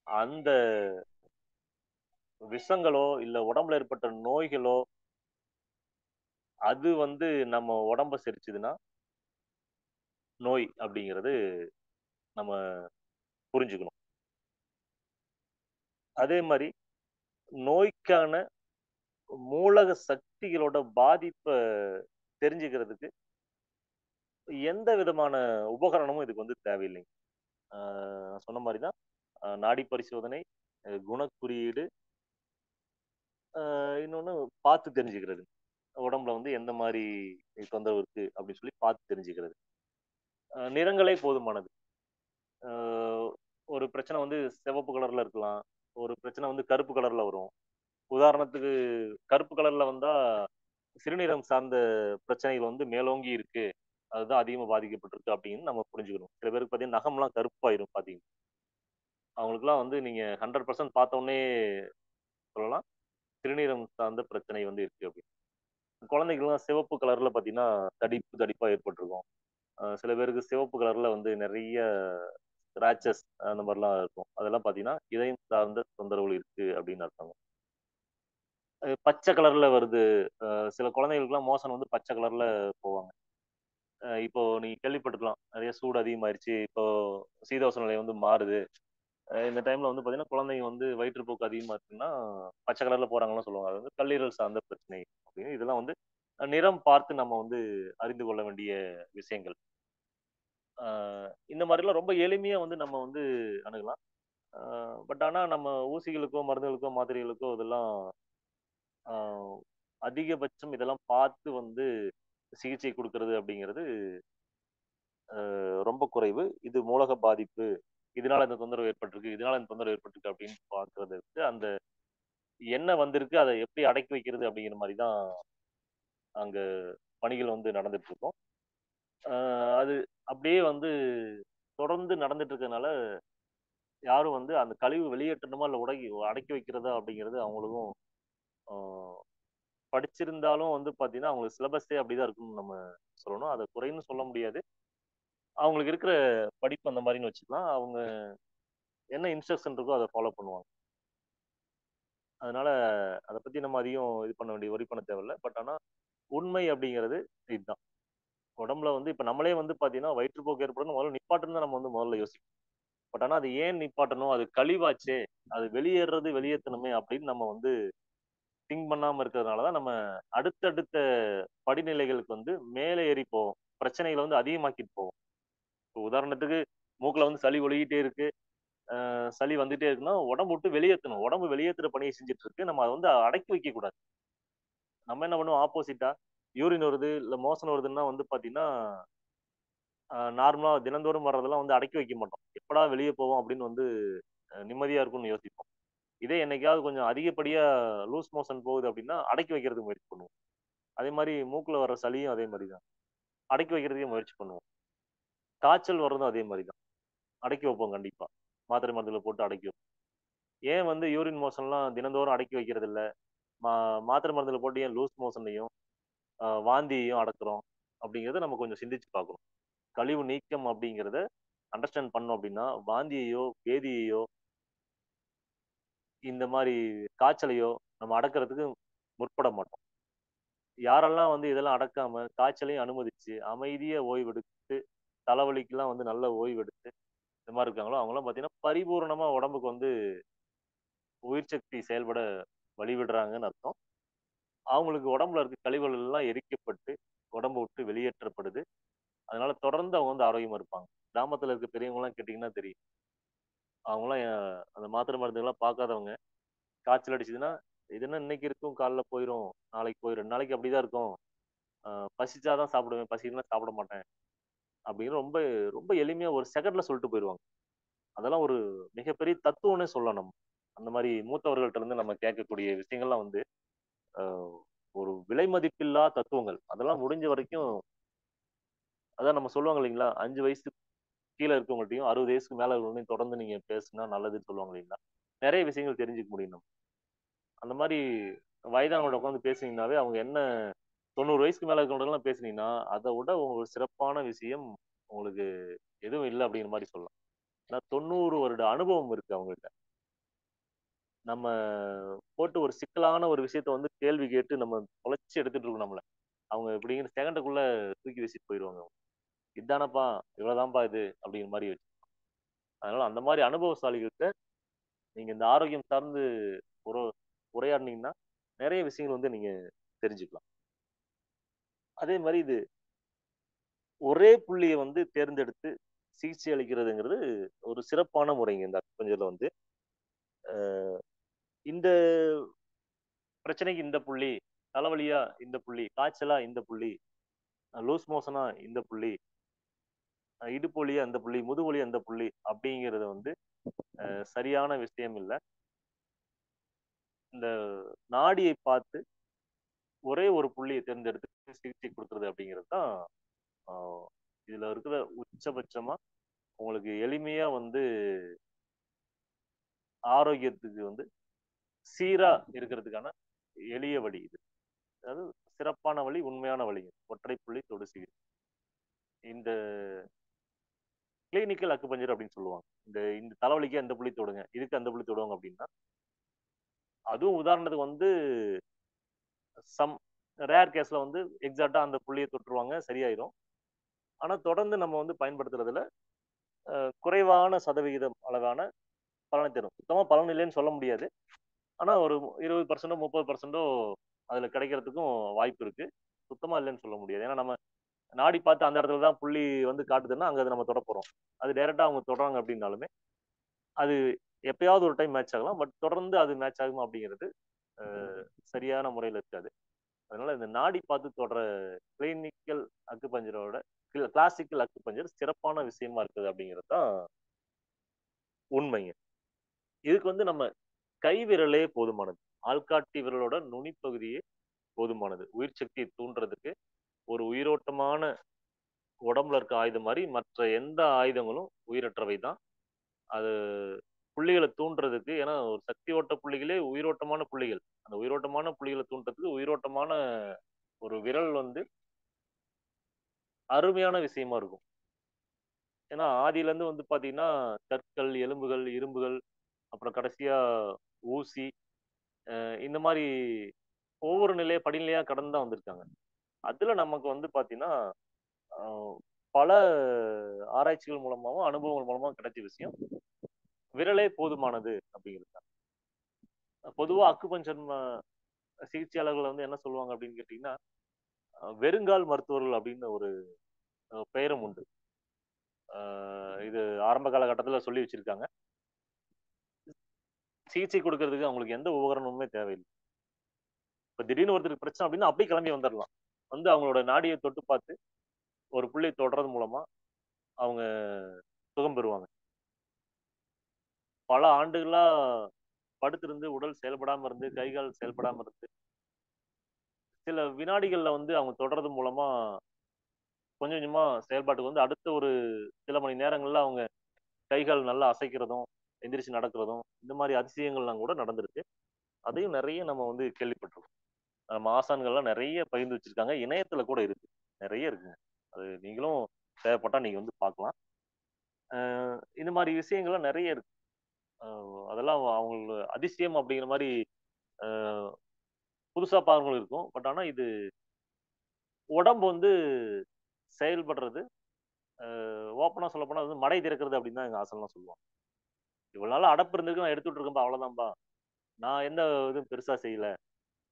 அந்த விஷங்களோ இல்ல உடம்புல ஏற்பட்ட நோய்களோ அது வந்து நம்ம உடம்ப செரிச்சதுன்னா நோய் அப்படிங்கிறது நம்ம புரிஞ்சுக்கணும். அதே மாதிரி நோய்க்கான மூலக சக்திகளோட பாதிப்ப தெரிஞ்சுக்கிறதுக்கு எந்த விதமான உபகரணமும் இதுக்கு வந்து தேவையில்லைங்க. சொன்ன மாதிரி தான் நாடி பரிசோதனை, குணக்குறியீடு, இன்னொன்னு பார்த்து தெரிஞ்சுக்கிறது. உடம்புல வந்து எந்த மாதிரி தொந்தரவு இருக்கு அப்படின்னு சொல்லி பார்த்து தெரிஞ்சுக்கிறது. நிறங்களே போதுமானது. அஹ் ஒரு பிரச்சனை வந்து சிவப்பு கலர்ல இருக்கலாம். ஒரு பிரச்சனை வந்து கருப்பு கலர்ல வரும். உதாரணத்துக்கு கருப்பு கலர்ல வந்தா சிறுநீரம் சார்ந்த பிரச்சனைகள் வந்து மேலோங்கி இருக்கு. அதுதான் அதிகமா பாதிக்கப்பட்டிருக்கு அப்படின்னு நம்ம புரிஞ்சுக்கணும். சில பேருக்கு பார்த்தீங்கன்னா நகம்லாம் கருப்பாயிரும் பார்த்தீங்கன்னா. அவங்களுக்குலாம் வந்து நீங்க 100% பார்த்த உடனே சொல்லலாம். சிறுநீரம் சார்ந்த பிரச்சனை வந்து இருக்கு அப்படின்னு. குழந்தைகளுக்குலாம் சிவப்பு கலர்ல பார்த்தீங்கன்னா தடிப்பு தடிப்பா ஏற்பட்டிருக்கும். சில பேருக்கு சிவப்பு கலர்ல வந்து நிறைய ஸ்கிராச்சஸ் அந்த மாதிரிலாம் இருக்கும். அதெல்லாம் பார்த்தீங்கன்னா இதயம் சார்ந்த தொந்தரவுகள் இருக்கு அப்படின்னு அர்த்தம். பச்சை கலர்ல வருது. சில குழந்தைகளுக்குலாம் மோஷன் வந்து பச்சை கலர்ல போவாங்க. இப்போ நீங்க கேள்விப்பட்டிருக்கலாம். நிறைய சூடு அதிகமாயிருச்சு. இப்போ சீதோஷண நிலை வந்து மாறுது. இந்த டைம்ல வந்து பார்த்தீங்கன்னா, குழந்தைங்க வந்து வயிற்றுப்போக்கு அதிகமா இருக்குன்னா, பச்சை கலர்ல போறாங்கலாம் சொல்லுவாங்க. அது வந்து கல்லீரல் சார்ந்த பிரச்சனை அப்படின்னு. இதெல்லாம் வந்து நிறம் பார்த்து நம்ம வந்து அறிந்து கொள்ள வேண்டிய விஷயங்கள். அ இந்த மாரிலாம் ரொம்ப எளிமையா வந்து நம்ம வந்து அணுகலாம். அ பட் ஆனா நம்ம ஊசிகளுக்கோ, மருந்துகளுக்கோ, மாத்திரைகளுக்கோ இதெல்லாம் அ அதிகபட்சம் இதெல்லாம் பார்த்து வந்து சிகிச்சை குடுக்குறது அப்படிங்கிறது ரொம்ப குறைவு. இது மூலக பாதிப்பு. இதனால இந்த தொந்தரவு ஏற்பட்டிருக்கு. இதனால இந்த தொந்தரவு ஏற்பட்டிருக்கு அப்படின்னு பார்க்கிறத விட்டு, அந்த என்ன வந்திருக்கு, அத எப்படி அடக்கி வைக்கிறது அப்படிங்கிற மாரி தான் அங்க பணிகள் வந்து நடந்துட்டு இருக்கும். அ அது அப்படியே வந்து தொடர்ந்து நடந்துட்டு இருக்கனால, யாரும் வந்து அந்த கழிவு வெளியேற்றணுமா, இல்ல அடக்கி வைக்கிறதா அப்படிங்கிறது அவங்களுக்கும் அ படிச்சிருந்தாலும் வந்து பார்த்தீங்கன்னா, அவங்களுக்கு சிலபஸே அப்படிதான் இருக்கும்னு நம்ம சொல்லணும். அத குறைன்னு சொல்ல முடியாது. அவங்களுக்கு இருக்கிற படிப்பு அந்த மாரின்னு வச்சுக்கலாம். அவங்க என்ன இன்ஸ்ட்ரக்ஷன் இருக்கோ அத ஃபாலோ பண்ணுவாங்க. அதனால அத பத்தி நம்ம அதிகம் இது பண்ண வேண்டிய ஒரி பண்ண தேவையில்ல. பட் ஆனா உண்மை அப்படிங்கிறது இதுதான். உடம்புல வந்து இப்ப நம்மளே வந்து பார்த்தீங்கன்னா, வயிற்றுப்போக்கு ஏற்படும்னு முதல்ல நிப்பாட்டணும்னு தான் நம்ம வந்து முதல்ல யோசிப்போம். பட் ஆனா அது ஏன் நிப்பாட்டணும்? அது கழிவாச்சே. அது வெளியேறது வெளியேத்தணுமே அப்படின்னு நம்ம வந்து திங்க் பண்ணாம இருக்கிறதுனால தான் நம்ம அடுத்தடுத்த படிநிலைகளுக்கு வந்து மேலே ஏறி போவோம். பிரச்சனைகள வந்து அதிகமாக்கிட்டு போவோம். இப்ப உதாரணத்துக்கு மூக்குல வந்து சளி ஒலிக்கிட்டே இருக்கு. சளி வந்துட்டே இருக்குன்னா, உடம்பு விட்டு வெளியேத்தணும். உடம்பு வெளியேத்துற பணிய செஞ்சுட்டு இருக்கு. நம்ம அத வந்து அடக்கி வைக்கக் கூடாது. நம்ம என்ன பண்ணுவோம் ஆப்போசிட்டா, யூரின் வருது, இல்ல மோஷன் வருதுன்னா வந்து பார்த்தீங்கன்னா, நார்மலா தினந்தோறும் வர்றதெல்லாம் வந்து அடக்கி வைக்க மாட்டோம். எப்படா வெளிய போவோம் அப்படின்னு வந்து நிம்மதியா இருக்கும்னு யோசிப்போம். இதே என்னைக்காவது கொஞ்சம் அதிகப்படியா லூஸ் மோஷன் போகுது அப்படின்னா, அடக்கி வைக்கிறதுக்கு முயற்சி பண்ணுவோம். அதே மாரி மூக்குல வர்ற சளியும் அதே மாரி தான். அடக்கி வைக்கிறதுக்கே முயற்சி பண்ணுவோம். காய்ச்சல் வர்றதும் அதே மாரி தான். அடக்கி வைப்போம் கண்டிப்பா. மாத்திரை மருந்துகள போட்டு அடக்கி வைப்போம். ஏன் வந்து யூரின் மோஷன்லாம் தினந்தோறும் அடக்கி வைக்கிறது இல்ல? மாத்திரை மருந்துகள போட்டு ஏன் லூஸ் மோஷனையும், வாந்தியையும் அடக்குறோம்? அப்படிங்கிறத நம்ம கொஞ்சம் சிந்திச்சு பார்க்கணும். கழிவு நீக்கம் அப்படிங்கிறத அண்டர்ஸ்டாண்ட் பண்ணோம் அப்படின்னா வாந்தியையோ பேதியையோ இந்த மாதிரி காய்ச்சலையோ நம்ம அடக்கிறதுக்கு முற்பட மாட்டோம். யாரெல்லாம் வந்து இதெல்லாம் அடக்காம காய்ச்சலையும் அனுமதிச்சு அமைதியா ஓய்வெடுத்து தலைவலிக்கெல்லாம் வந்து நல்ல ஓய்வெடுத்து இந்த மாதிரி இருக்காங்களோ அவங்களாம் பார்த்தீங்கன்னா பரிபூர்ணமா உடம்புக்கு வந்து உயிர் சக்தி செயல்பட வழிவிடுறாங்கன்னு அர்த்தம். அவங்களுக்கு உடம்புல இருக்க கழிவுகள் எல்லாம் எரிக்கப்பட்டு உடம்பு விட்டு வெளியேற்றப்படுது. அதனால தொடர்ந்து அவங்க வந்து ஆரோக்கியமா இருப்பாங்க. கிராமத்துல இருக்க பெரியவங்க எல்லாம் கேட்டீங்கன்னா தெரியும். அவங்களாம் அந்த மாத்திரை மருந்துகள்லாம் பார்க்காதவங்க. காய்ச்சல் அடிச்சதுன்னா இது என்ன இன்னைக்கு இருக்கும் காலைல போயிடும், நாளைக்கு போயிடும், 2 நாளைக்கு அப்படிதான் இருக்கும். பசிச்சாதான் சாப்பிடுவேன், பசிக்கலாம் சாப்பிட மாட்டேன் அப்படின்னு ரொம்ப ரொம்ப எளிமையா ஒரு செகண்ட்ல சொல்லிட்டு போயிடுவாங்க. அதெல்லாம் ஒரு மிகப்பெரிய தத்துவம்னே சொல்லலாம் நம்ம. அந்த மாதிரி மூத்தவர்கள்ட்ட இருந்து நம்ம கேட்கக்கூடிய விஷயங்கள்லாம் வந்து ஆஹ், ஒரு விலை மதிப்பில்லா தத்துவங்கள். அதெல்லாம் முடிஞ்ச வரைக்கும் அதான் நம்ம சொல்லுவாங்க இல்லைங்களா, 5 வயசு கீழே இருக்கவங்கள்ட்டையும் 60 வயசுக்கு மேல இருக்கவங்களையும் தொடர்ந்து நீங்க பேசுனா நல்லதுன்னு சொல்லுவாங்க இல்லைங்களா. நிறைய விஷயங்கள் தெரிஞ்சுக்க முடியும் நம்ம. அந்த மாதிரி வயதானவங்களோட உட்காந்து பேசுனீங்கன்னாவே அவங்க என்ன 90 வயசுக்கு மேல இருக்கவங்கலாம் பேசுனீங்கன்னா அதை விட உங்களுக்கு சிறப்பான விஷயம் உங்களுக்கு எதுவும் இல்லை அப்படிங்கிற மாதிரி சொல்லலாம். ஏன்னா 90 வருட அனுபவம் இருக்கு அவங்கள்ட்ட. நம்ம போட்டு ஒரு சிக்கலான ஒரு விஷயத்த வந்து கேள்வி கேட்டு நம்ம தொலைச்சி எடுத்துட்டு இருக்கோம் நம்மள. அவங்க இப்படிங்கிற செகண்டுக்குள்ள தூக்கி வீசிட்டு போயிடுவாங்க. இதானப்பா, இவ்வளவுதான்ப்பா இது அப்படிங்கிற மாதிரி வச்சு. அதனால அந்த மாதிரி அனுபவசாலிகள்கிட்ட நீங்க இந்த ஆரோக்கியம் சார்ந்து ஒரு உரையாடினீங்கன்னா நிறைய விஷயங்கள் வந்து நீங்க தெரிஞ்சுக்கலாம். அதே மாதிரி இது ஒரே புள்ளியை வந்து தேர்ந்தெடுத்து சிகிச்சை அளிக்கிறதுங்கிறது ஒரு சிறப்பான முறைங்க. இந்த அக்குபஞ்சர்ல வந்து இந்த பிரச்சனைக்கு இந்த புள்ளி, தலைவலியா இந்த புள்ளி, காய்ச்சலா இந்த புள்ளி, லூஸ் மோஷனா இந்த புள்ளி, இடுப்பு வலியா அந்த புள்ளி, முதுவலி அந்த புள்ளி அப்படிங்கிறது வந்து சரியான விஷயம் இல்லை. இந்த நாடியை பார்த்து ஒரே ஒரு புள்ளியை தேர்ந்தெடுத்து சிகிச்சை கொடுக்கறது அப்படிங்கிறது தான் இதுல இருக்கிற உச்சபட்சமா உங்களுக்கு எளிமையா வந்து ஆரோக்கியத்துக்கு வந்து சீரா இருக்கிறதுக்கான எளிய வழி இது. அதாவது சிறப்பான வழி, உண்மையான வழி. ஒற்றை புள்ளி தொடு சிகிச்சை. இந்த கிளினிக்கல் அக்குபஞ்சர் அப்படின்னு சொல்லுவாங்க. இந்த இந்த தலைவலிக்கு அந்த புள்ளி தொடுங்க, இதுக்கு அந்த புள்ளி தொடுவாங்க அப்படின்னா, அதுவும் உதாரணத்துக்கு வந்து சம் ரேர் கேஸ்ல வந்து எக்ஸாக்டா அந்த புள்ளியை தொட்டுருவாங்க, சரியாயிரும். ஆனா தொடர்ந்து நம்ம வந்து பயன்படுத்துறதுல குறைவான சதவிகிதம் அளவான பலனை தரும். சுத்தமா பலன் இல்லைன்னு சொல்ல முடியாது. ஆனா ஒரு 20% 30% அதுல கிடைக்கிறதுக்கும் வாய்ப்பு இருக்கு. சுத்தமா இல்லைன்னு சொல்ல முடியாது. ஏன்னா நம்ம நாடி பார்த்து அந்த இடத்துல தான் புள்ளி வந்து காட்டுதுன்னா அங்க அதை நம்ம தொட போறோம். அது டைரக்டா அவங்க தொடுறாங்க அப்படின்னாலுமே அது எப்பயாவது ஒரு டைம் மேட்ச் ஆகலாம். பட் தொடர்ந்து அது மேட்ச் ஆகுமா அப்படிங்கிறது சரியான முறையில் இருக்காது. அதனால இந்த நாடி பார்த்து தொடர கிளினிக்கல் அக்குபஞ்சரோட கிளாசிக்கல் அக்குபஞ்சர் சிறப்பான விஷயமா இருக்குது அப்படிங்கிறது தான் உண்மைங்க. இதுக்கு வந்து நம்ம கை விரலே போதுமானது. ஆள்காட்டி விரலோட நுனிப்பகுதியே போதுமானது. உயிர் சக்தியை தூண்டுறதுக்கு ஒரு உயிரோட்டமான உடம்புல இருக்க ஆயுதம் மாதிரி மற்ற எந்த ஆயுதங்களும் உயிரற்றவை தான். அது புள்ளிகளை தூண்டுறதுக்கு, ஏன்னா ஒரு சக்தி ஓட்ட புள்ளிகளே உயிரோட்டமான புள்ளிகள். அந்த உயிரோட்டமான புள்ளிகளை தூண்டுறதுக்கு உயிரோட்டமான ஒரு விரல் வந்து அருமையான விஷயமா இருக்கும். ஏன்னா ஆதியில இருந்து வந்து பாத்தீங்கன்னா கற்கள், எலும்புகள், இரும்புகள், அப்புறம் கடைசியா ஊசி, இந்த மாதிரி ஒவ்வொரு நிலைய படிநிலையா கடந்து தான் வந்திருக்காங்க. அதுல நமக்கு வந்து பாத்தீங்கன்னா ஆஹ் பல ஆராய்ச்சிகள் மூலமாவும் அனுபவங்கள் மூலமாவும் கிடைச்ச விஷயம் விரலே போதுமானது அப்படிங்கிறது. பொதுவா அக்குபஞ்சர் சிகிச்சையாளர்கள் வந்து என்ன சொல்லுவாங்க அப்படின்னு கேட்டீங்கன்னா வெறுங்கால் மருத்துவர்கள் அப்படின்னு ஒரு பெயரும் உண்டு. இது ஆரம்ப காலகட்டத்தில் சொல்லி வச்சிருக்காங்க. சிகிச்சை கொடுக்கறதுக்கு அவங்களுக்கு எந்த உபகரணமுமே தேவையில்லை. இப்ப திடீர்னு ஒருத்தருக்கு பிரச்சனை அப்படின்னா அப்படியே கிளம்பி வந்துடலாம். வந்து அவங்களோட நாடியை தொட்டு பார்த்து ஒரு புள்ளியை தொடறது மூலமா அவங்க சுகம் பெறுவாங்க. பல ஆண்டுகளா படுத்திருந்து உடல் செயல்படாம இருந்து கை கால் செயல்படாம இருந்து சில வினாடிகள்ல வந்து அவங்க தொடறது மூலமா கொஞ்சம் கொஞ்சமா செயல்பாட்டுக்கு வந்து அடுத்த ஒரு சில மணி நேரங்கள்ல அவங்க கைகள் நல்லா அசைக்கிறதும் எந்திரிச்சு நடக்கிறதும் இந்த மாதிரி அதிசயங்கள்லாம் கூட நடந்திருக்கு. அதையும் நிறைய நம்ம வந்து கேள்விப்பட்டிருக்கோம். நம்ம ஆசான்கள்லாம் நிறைய பகிர்ந்து வச்சிருக்காங்க. இணையத்துல கூட இருக்கு, நிறைய இருக்குங்க. அது நீங்களும் தேவைப்பட்டா நீங்க வந்து பார்க்கலாம். இந்த மாதிரி விஷயங்கள்லாம் நிறைய இருக்கு. அதெல்லாம் அவங்க அதிசயம் அப்படிங்கிற மாதிரி புதுசா பாக்குறவங்களுக்கு இருக்கும். பட் ஆனா இது உடம்பு வந்து செயல்படுறது, ஓப்பனா சொல்ல போனா வந்து மடை திறக்கிறது அப்படின்னு தான் எங்க ஆசைலாம் சொல்லுவாங்க. இவ்வளவு நாள் அடப்பு இருந்திருக்கு, நான் எடுத்துட்டு இருக்கேன்பா, அவ்வளவுதான்பா. நான் எந்த இதுவும் பெருசா செய்யல.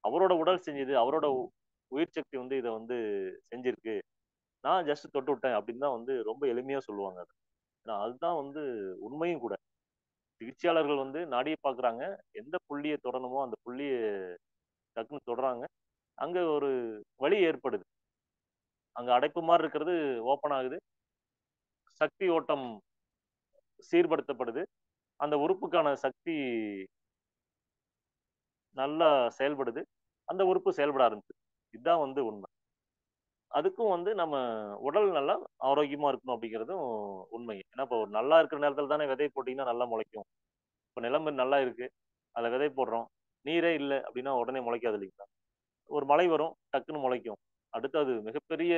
அவரோட உடல் செஞ்சது, அவரோட உயிர் சக்தி வந்து இதை வந்து செஞ்சிருக்கு. நான் ஜஸ்ட் தொட்டு விட்டேன் அப்படின்னு தான் வந்து ரொம்ப எளிமையா சொல்லுவாங்க அது. ஏன்னா அதுதான் வந்து உண்மையும் கூட. சிகிச்சையாளர்கள் வந்து நாடியை பாக்குறாங்க, எந்த புள்ளியை தொடணுமோ அந்த புள்ளியை டக்குன்னு தொடுறாங்க. அங்க ஒரு வலி ஏற்படுது. அங்க அடைப்பு மாதிரி இருக்கிறது ஓப்பன் ஆகுது. சக்தி ஓட்டம் சீர்படுத்தப்படுது. அந்த உறுப்புக்கான சக்தி நல்லா செயல்படுது. அந்த உறுப்பு செயல்பட ஆரம்பிச்சுது. இதுதான் வந்து உண்மை. அதுக்கும் வந்து நம்ம உடல் நல்லா ஆரோக்கியமா இருக்கணும் அப்படிங்கிறதும் உண்மை. ஏன்னா இப்போ ஒரு நல்லா இருக்கிற நேரத்துல தானே விதை போட்டீங்கன்னா நல்லா முளைக்கும். இப்போ நிலம் நல்லா இருக்கு, அதுல விதை போடுறோம். நீரே இல்லை அப்படின்னா உடனே முளைக்காது இல்லைங்களா? ஒரு மழை வரும், டக்குன்னு முளைக்கும். அடுத்து அது மிகப்பெரிய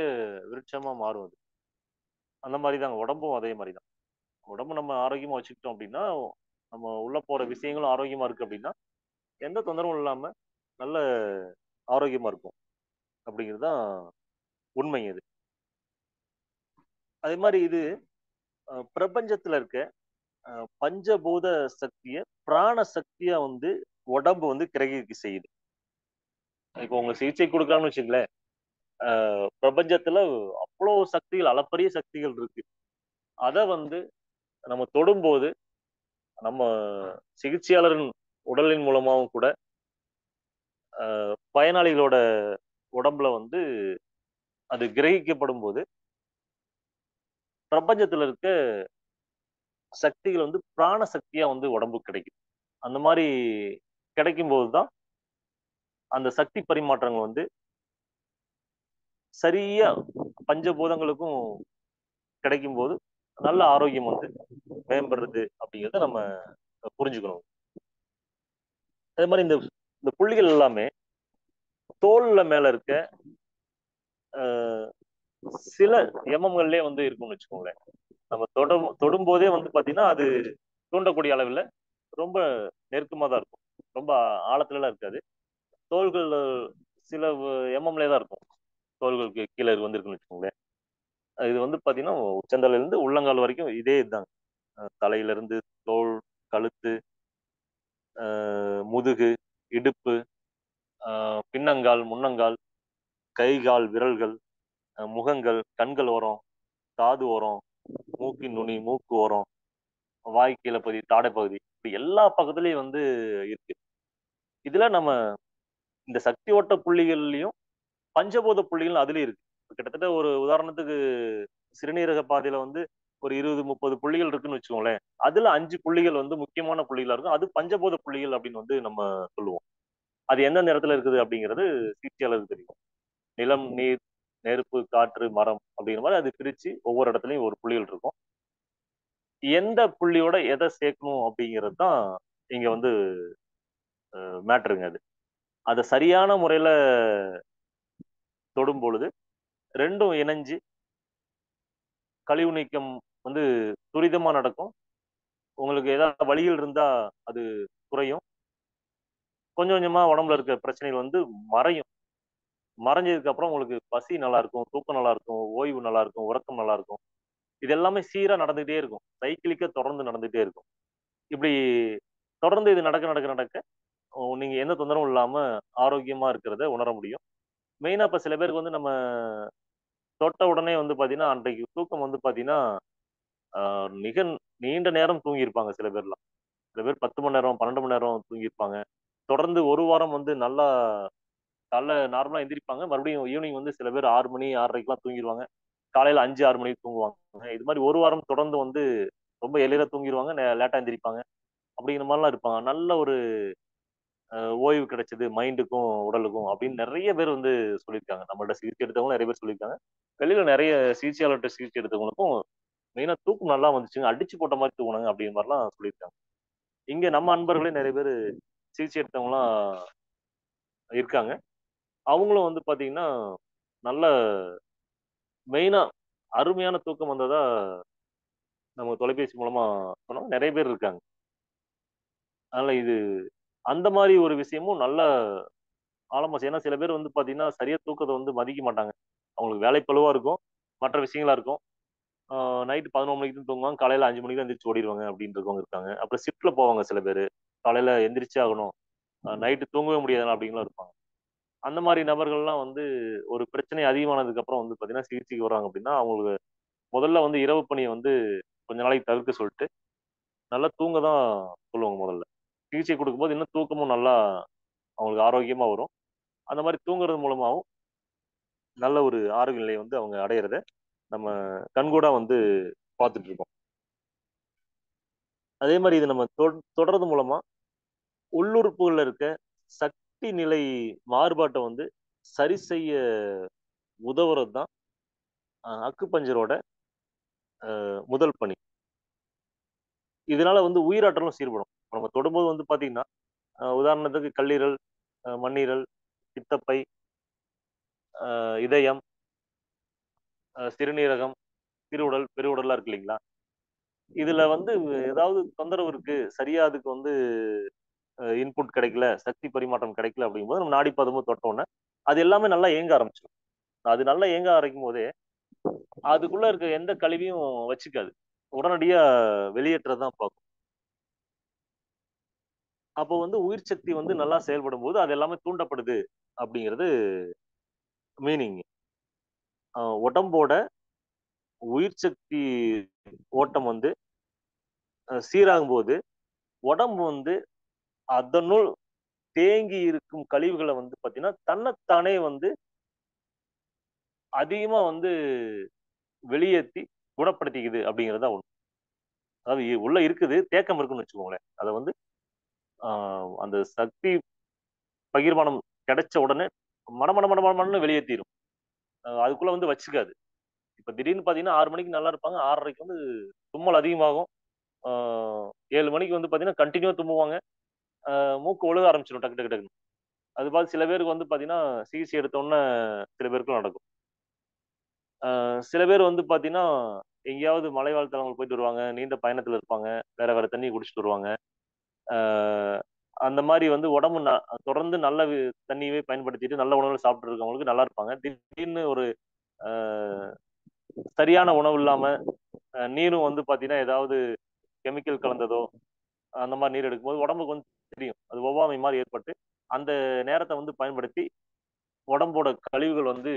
விருட்சமா மாறும் அது. அந்த மாதிரி தாங்க உடம்பும் அதே மாதிரி தான். உடம்பு நம்ம ஆரோக்கியமா வச்சுக்கிட்டோம் அப்படின்னா, நம்ம உள்ள போற விஷயங்களும் ஆரோக்கியமா இருக்கு அப்படின்னா, எந்த தொந்தரவும் இல்லாம நல்ல ஆரோக்கியமா இருக்கும் அப்படிங்கிறது தான் உண்மை இது. அதே மாதிரி இது பிரபஞ்சத்துல இருக்க பஞ்சபூத சக்திய பிராண சக்தியா வந்து உடம்பு வந்து கிரகிக்க செய்யுது. இப்போ உங்க சிகிச்சை கொடுக்குறான்னு வச்சுங்களேன், பிரபஞ்சத்துல அவ்வளவு சக்திகள், அளப்பரிய சக்திகள் இருக்கு. அத வந்து நம்ம தொடும்போது நம்ம சிகிச்சையாளரின் உடலின் மூலமாவும் கூட பயனாளிகளோட உடம்புல வந்து அது கிரகிக்கப்படும் போது பிரபஞ்சத்துல இருக்க சக்திகள் வந்து பிராண சக்தியா வந்து உடம்புக்கு கிடைக்குது. அந்த மாதிரி கிடைக்கும் போதுதான் அந்த சக்தி பரிமாற்றங்கள் வந்து சரியா பஞ்சபூதங்களுக்கும் கிடைக்கும் போது நல்ல ஆரோக்கியம் வந்து மேம்படுறது அப்படிங்கிறத நம்ம புரிஞ்சுக்கணும். அதே மாதிரி இந்த இந்த புள்ளிகள் எல்லாமே தோல்ல மேல இருக்க அஹ், சில எம்எம்கள்லயே வந்து இருக்கும்னு வச்சுக்கோங்களேன். நம்ம தொடும் போதே வந்து பாத்தீங்கன்னா அது தூண்டக்கூடிய அளவில் ரொம்ப நெருக்கமா தான் இருக்கும். ரொம்ப ஆழத்துல எல்லாம் இருக்காது. தோள்கள் சில எம்எம்லே தான் இருக்கும். தோள்களுக்கு கீழே வந்திருக்குன்னு வச்சுக்கோங்களேன். இது வந்து பாத்தீங்கன்னா உச்சந்தலையில இருந்து உள்ளங்கால் வரைக்கும் இதே இதுதாங்க. தலையில இருந்து தோள், கழுத்து, முதுகு, இடுப்பு, பின்னங்கால், முன்னங்கால், கை கால் விரல்கள், முகங்கள், கண்கள் ஓரம், காது ஓரம், மூக்கின் நுனி, மூக்கு ஓரம், வாய் கீழே பகுதி, தாடை பகுதி, இப்படி எல்லா பக்கத்துலயும் வந்து இருக்கு. இதுல நம்ம இந்த சக்தி ஓட்ட புள்ளிகள்லயும் பஞ்சபூத புள்ளிகள் அதுலயும் இருக்கு. கிட்டத்தட்ட ஒரு உதாரணத்துக்கு சிறுநீரக பாதையில வந்து ஒரு 20-30 புள்ளிகள் இருக்குன்னு வச்சுக்கோங்களேன். அதுல 5 புள்ளிகள் வந்து முக்கியமான புள்ளிகளா இருக்கும். அது பஞ்சபூத புள்ளிகள் அப்படின்னு வந்து நம்ம சொல்லுவோம். அது எந்தெந்த இடத்துல இருக்குது அப்படிங்கிறது சிகிச்சையாளருக்கு தெரியும். நிலம், நீர், நெருப்பு, காற்று, மரம் அப்படிங்கிற மாதிரி அது பிரிச்சு ஒவ்வொரு இடத்துலயும் ஒரு புள்ளிகள் இருக்கும். எந்த புள்ளியோட எதை சேர்க்கணும் அப்படிங்கிறது தான் இங்க வந்து மேட்ருங்க அது. அதை சரியான முறையில தொடும் பொழுது ரெண்டும் இணைஞ்சு கழிவு நீக்கம் வந்து துரிதமா நடக்கும். உங்களுக்கு ஏதாவது வலிகள் இருந்தா அது குறையும். கொஞ்சம் கொஞ்சமா உடம்புல இருக்க பிரச்சனைகள் வந்து மறையும். மறைஞ்சதுக்கு அப்புறம் உங்களுக்கு பசி நல்லா இருக்கும், தூக்கம் நல்லா இருக்கும், ஓய்வு நல்லா இருக்கும், உறக்கம் நல்லா இருக்கும். இது எல்லாமே சீரா நடந்துகிட்டே இருக்கும். சைக்கிளிக்கா தொடர்ந்து நடந்துகிட்டே இருக்கும். இப்படி தொடர்ந்து இது நடக்க நடக்க நடக்க நீங்க எந்த தொந்தரவும் இல்லாம ஆரோக்கியமா இருக்கிறத உணர முடியும். மெயினா இப்ப சில பேருக்கு வந்து நம்ம தொட்ட உடனே வந்து பாத்தீங்கன்னா அன்றைக்கு தூக்கம் வந்து பாத்தீங்கன்னா மிக நீண்ட நேரம் தூங்கியிருப்பாங்க சில பேர்லாம். சில பேர் 10 மணி நேரம், 12 மணி நேரம் தூங்கியிருப்பாங்க. தொடர்ந்து ஒரு வாரம் வந்து நல்லா காலைல நார்மலா எந்திரிப்பாங்க. மறுபடியும் ஈவினிங் வந்து சில பேர் 6 மணி 6:30க்கெல்லாம் தூங்கிருவாங்க. காலையில 5, 6 மணிக்கு தூங்குவாங்க. இது மாதிரி ஒரு வாரம் தொடர்ந்து வந்து ரொம்ப எளிதா தூங்கிருவாங்க. லேட்டா எந்திரிப்பாங்க. அப்படிங்கிற மாதிரிலாம் இருப்பாங்க. நல்ல ஒரு ஓய்வு கிடைச்சது மைண்டுக்கும், உடலுக்கும் அப்படின்னு நெறைய பேர் வந்து சொல்லியிருக்காங்க. நம்மள்ட்ட சிகிச்சை எடுத்தவங்க நெறைய பேர் சொல்லியிருக்காங்க. வெளியில நெறைய சிகிச்சையாளர்ட்ட சிகிச்சை எடுத்தவங்களுக்கும் மெயினா தூக்கம் நல்லா வந்துச்சுங்க. அடிச்சு போட்ட மாரி தூங்குனாங்க அப்படிங்கிற மாரிலாம் சொல்லியிருக்காங்க. இங்க நம்ம அன்பர்களே நெறைய பேரு சிகிச்சை எடுத்தவங்கலாம் இருக்காங்க. அவங்களும் வந்து பாத்தீங்கன்னா, நல்ல மெயினா அருமையான தூக்கம் வந்ததா நம்ம தொலைபேசி மூலமா சொன்னோம் நிறைய பேர் இருக்காங்க. அதனால இது அந்த மாதிரி ஒரு விஷயமும் நல்ல ஆழமா ஏன்னா சில பேர் வந்து பாத்தீங்கன்னா சரியா தூக்கத்தை வந்து மதிக்க மாட்டாங்க. அவங்களுக்கு வேலைப்பளுவா இருக்கும், மற்ற விஷயங்களா இருக்கும். நைட்டு 11 மணிக்கு தான் தூங்குவாங்க, காலையில 5 மணிக்கு தான் எந்திரிச்சு ஓடிடுவாங்க அப்படின்றவங்க இருக்காங்க. அப்புறம் ஷிஃப்ட்ல போவாங்க சில பேர், காலையில எந்திரிச்சே ஆகணும், நைட்டு தூங்கவே முடியாது அப்படிங்களும் இருப்பாங்க. அந்த மாதிரி நபர்கள்லாம் வந்து ஒரு பிரச்சனை அதிகமானதுக்கு அப்புறம் வந்து பாத்தீங்கன்னா சிகிச்சைக்கு வர்றாங்க அப்படின்னா அவங்களுக்கு முதல்ல வந்து இரவு பணியை வந்து கொஞ்ச நாளைக்கு தவிர்க்க சொல்லிட்டு நல்லா தூங்க தான் சொல்லுவாங்க முதல்ல. சிகிச்சை கொடுக்கும்போது இன்னும் தூக்கமும் நல்லா அவங்களுக்கு ஆரோக்கியமா வரும். அந்த மாதிரி தூங்குறது மூலமாவும் நல்ல ஒரு ஆரோக்கிய நிலையை வந்து அவங்க அடையிறத நம்ம கண்கூடா வந்து பார்த்துட்டு இருக்கோம். அதே மாதிரி இது நம்ம தொடர்றது மூலமா உள்ளுறுப்புகள்ல இருக்க சக்தி நிலை மாறுபாட்டை வந்து சரி செய்ய உதவுறது தான் அக்குபஞ்சரோட முதல் பணி. இதனால வந்து உயிராற்றலும் சீர்படும். நம்ம தொடும்போது வந்து பாத்தீங்கன்னா உதாரணத்துக்கு கல்லீரல், மண்ணீரல், பித்தப்பை, இதயம், சிறுநீரகம், சிறுகுடல், பெருகுடல்லாம் இருக்கு இல்லைங்களா? இதுல வந்து ஏதாவது தொந்தரவு இருக்கு, சரியா அதுக்கு வந்து இன்புட் கிடைக்கல, சக்தி பரிமாற்றம் கிடைக்கல அப்படிங்கும்போது நம்ம நாடி பதமும் தொட்ட உடனே அது எல்லாமே நல்லா இயங்க ஆரம்பிச்சிடும். அது நல்லா இயங்க ஆரம்பிக்கும் போதே அதுக்குள்ள இருக்க எந்த கழிவையும் வச்சுக்காது, உடனடியா வெளியேற்றதான் பார்க்கும். அப்போ வந்து உயிர் சக்தி வந்து நல்லா செயல்படும் போது அது எல்லாமே தூண்டப்படுது அப்படிங்கிறது மீனிங். உடம்போட உயிர் சக்தி ஓட்டம் வந்து சீராகும் போது உடம்பு வந்து அதனுள் தேங்கி இருக்கும் கழிவுகளை வந்து பாத்தீங்கன்னா தன்னைத்தானே வந்து அதிகமா வந்து வெளியேற்றி குணப்படுத்திக்குது அப்படிங்கறதா ஒண்ணு. அதாவது உள்ள இருக்குது, தேக்கம் இருக்குன்னு வச்சுக்கோங்களேன். அதை வந்து அந்த சக்தி பகிர்மானம் கிடைச்ச உடனே மடமட மடமடன்னு வெளியேற்றிடும். அதுக்குள்ள வந்து வச்சுக்காது. இப்ப திடீர்னு பாத்தீங்கன்னா 6 மணிக்கு நல்லா இருப்பாங்க, 6:30க்கு வந்து தும்மல் அதிகமாகும். 7 மணிக்கு வந்து பாத்தீங்கன்னா கண்டினியூவா தும்முவாங்க. மூக்கு ஒழுக ஆரம்பிச்சிடும் டக்கு டக்கு டக்குன்னு. அது பார்த்து சில பேருக்கு வந்து பாத்தீங்கன்னா சிகிச்சை எடுத்த உடனே சில பேருக்குலாம் நடக்கும். சில பேர் வந்து பாத்தீங்கன்னா எங்கேயாவது மலைவாழ் தலங்களுக்கு போயிட்டு வருவாங்க, நீண்ட பயணத்துல இருப்பாங்க, வேற வேற தண்ணி குடிச்சிட்டு வருவாங்க. ஆஹ் அந்த மாதிரி வந்து உடம்பு தொடர்ந்து நல்ல தண்ணியவே பயன்படுத்திட்டு நல்ல உணவுகள் சாப்பிட்டு இருக்கவங்களுக்கு நல்லா இருப்பாங்க. திடீர்னு ஒரு ஆஹ் சரியான உணவு இல்லாம நீரும் வந்து பாத்தீங்கன்னா ஏதாவது கெமிக்கல் கலந்ததோ அந்த மாதிரி நீர் எடுக்கும்போது உடம்புக்கு வந்து தெரியும், அது ஒவ்வாமை மாதிரி ஏற்பட்டு அந்த நேரத்தை வந்து பயன்படுத்தி உடம்போட கழிவுகள் வந்து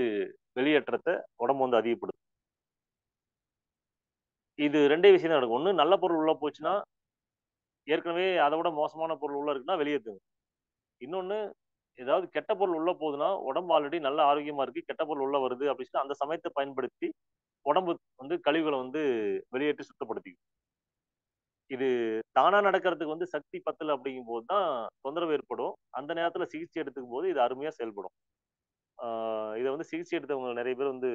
வெளியேற்றத்தை உடம்பு வந்து அதிகப்படுத்தும். இது ரெண்டே விஷயம் தான் நடக்கும். ஒண்ணு நல்ல பொருள் உள்ள போச்சுன்னா ஏற்கனவே அதை விட மோசமான பொருள் உள்ள இருக்குன்னா வெளியேற்றுங்க. இன்னொன்னு ஏதாவது கெட்ட பொருள் உள்ள போகுதுன்னா உடம்பு ஆல்ரெடி நல்ல ஆரோக்கியமா இருக்கு, கெட்ட பொருள் உள்ள வருது அப்படின்னு அந்த சமயத்தை பயன்படுத்தி உடம்பு வந்து கழிவுகளை வந்து வெளியேற்றி சுத்தப்படுத்திக்கும். இது தானா நடக்கிறதுக்கு வந்து சக்தி பத்தல அப்படிங்கும் போது தான் தொந்தரவு ஏற்படும். அந்த நேரத்துல சிகிச்சை எடுத்துக்கும் போது இது அருமையா செயல்படும். இதை வந்து சிகிச்சை எடுத்தவங்க நிறைய பேர் வந்து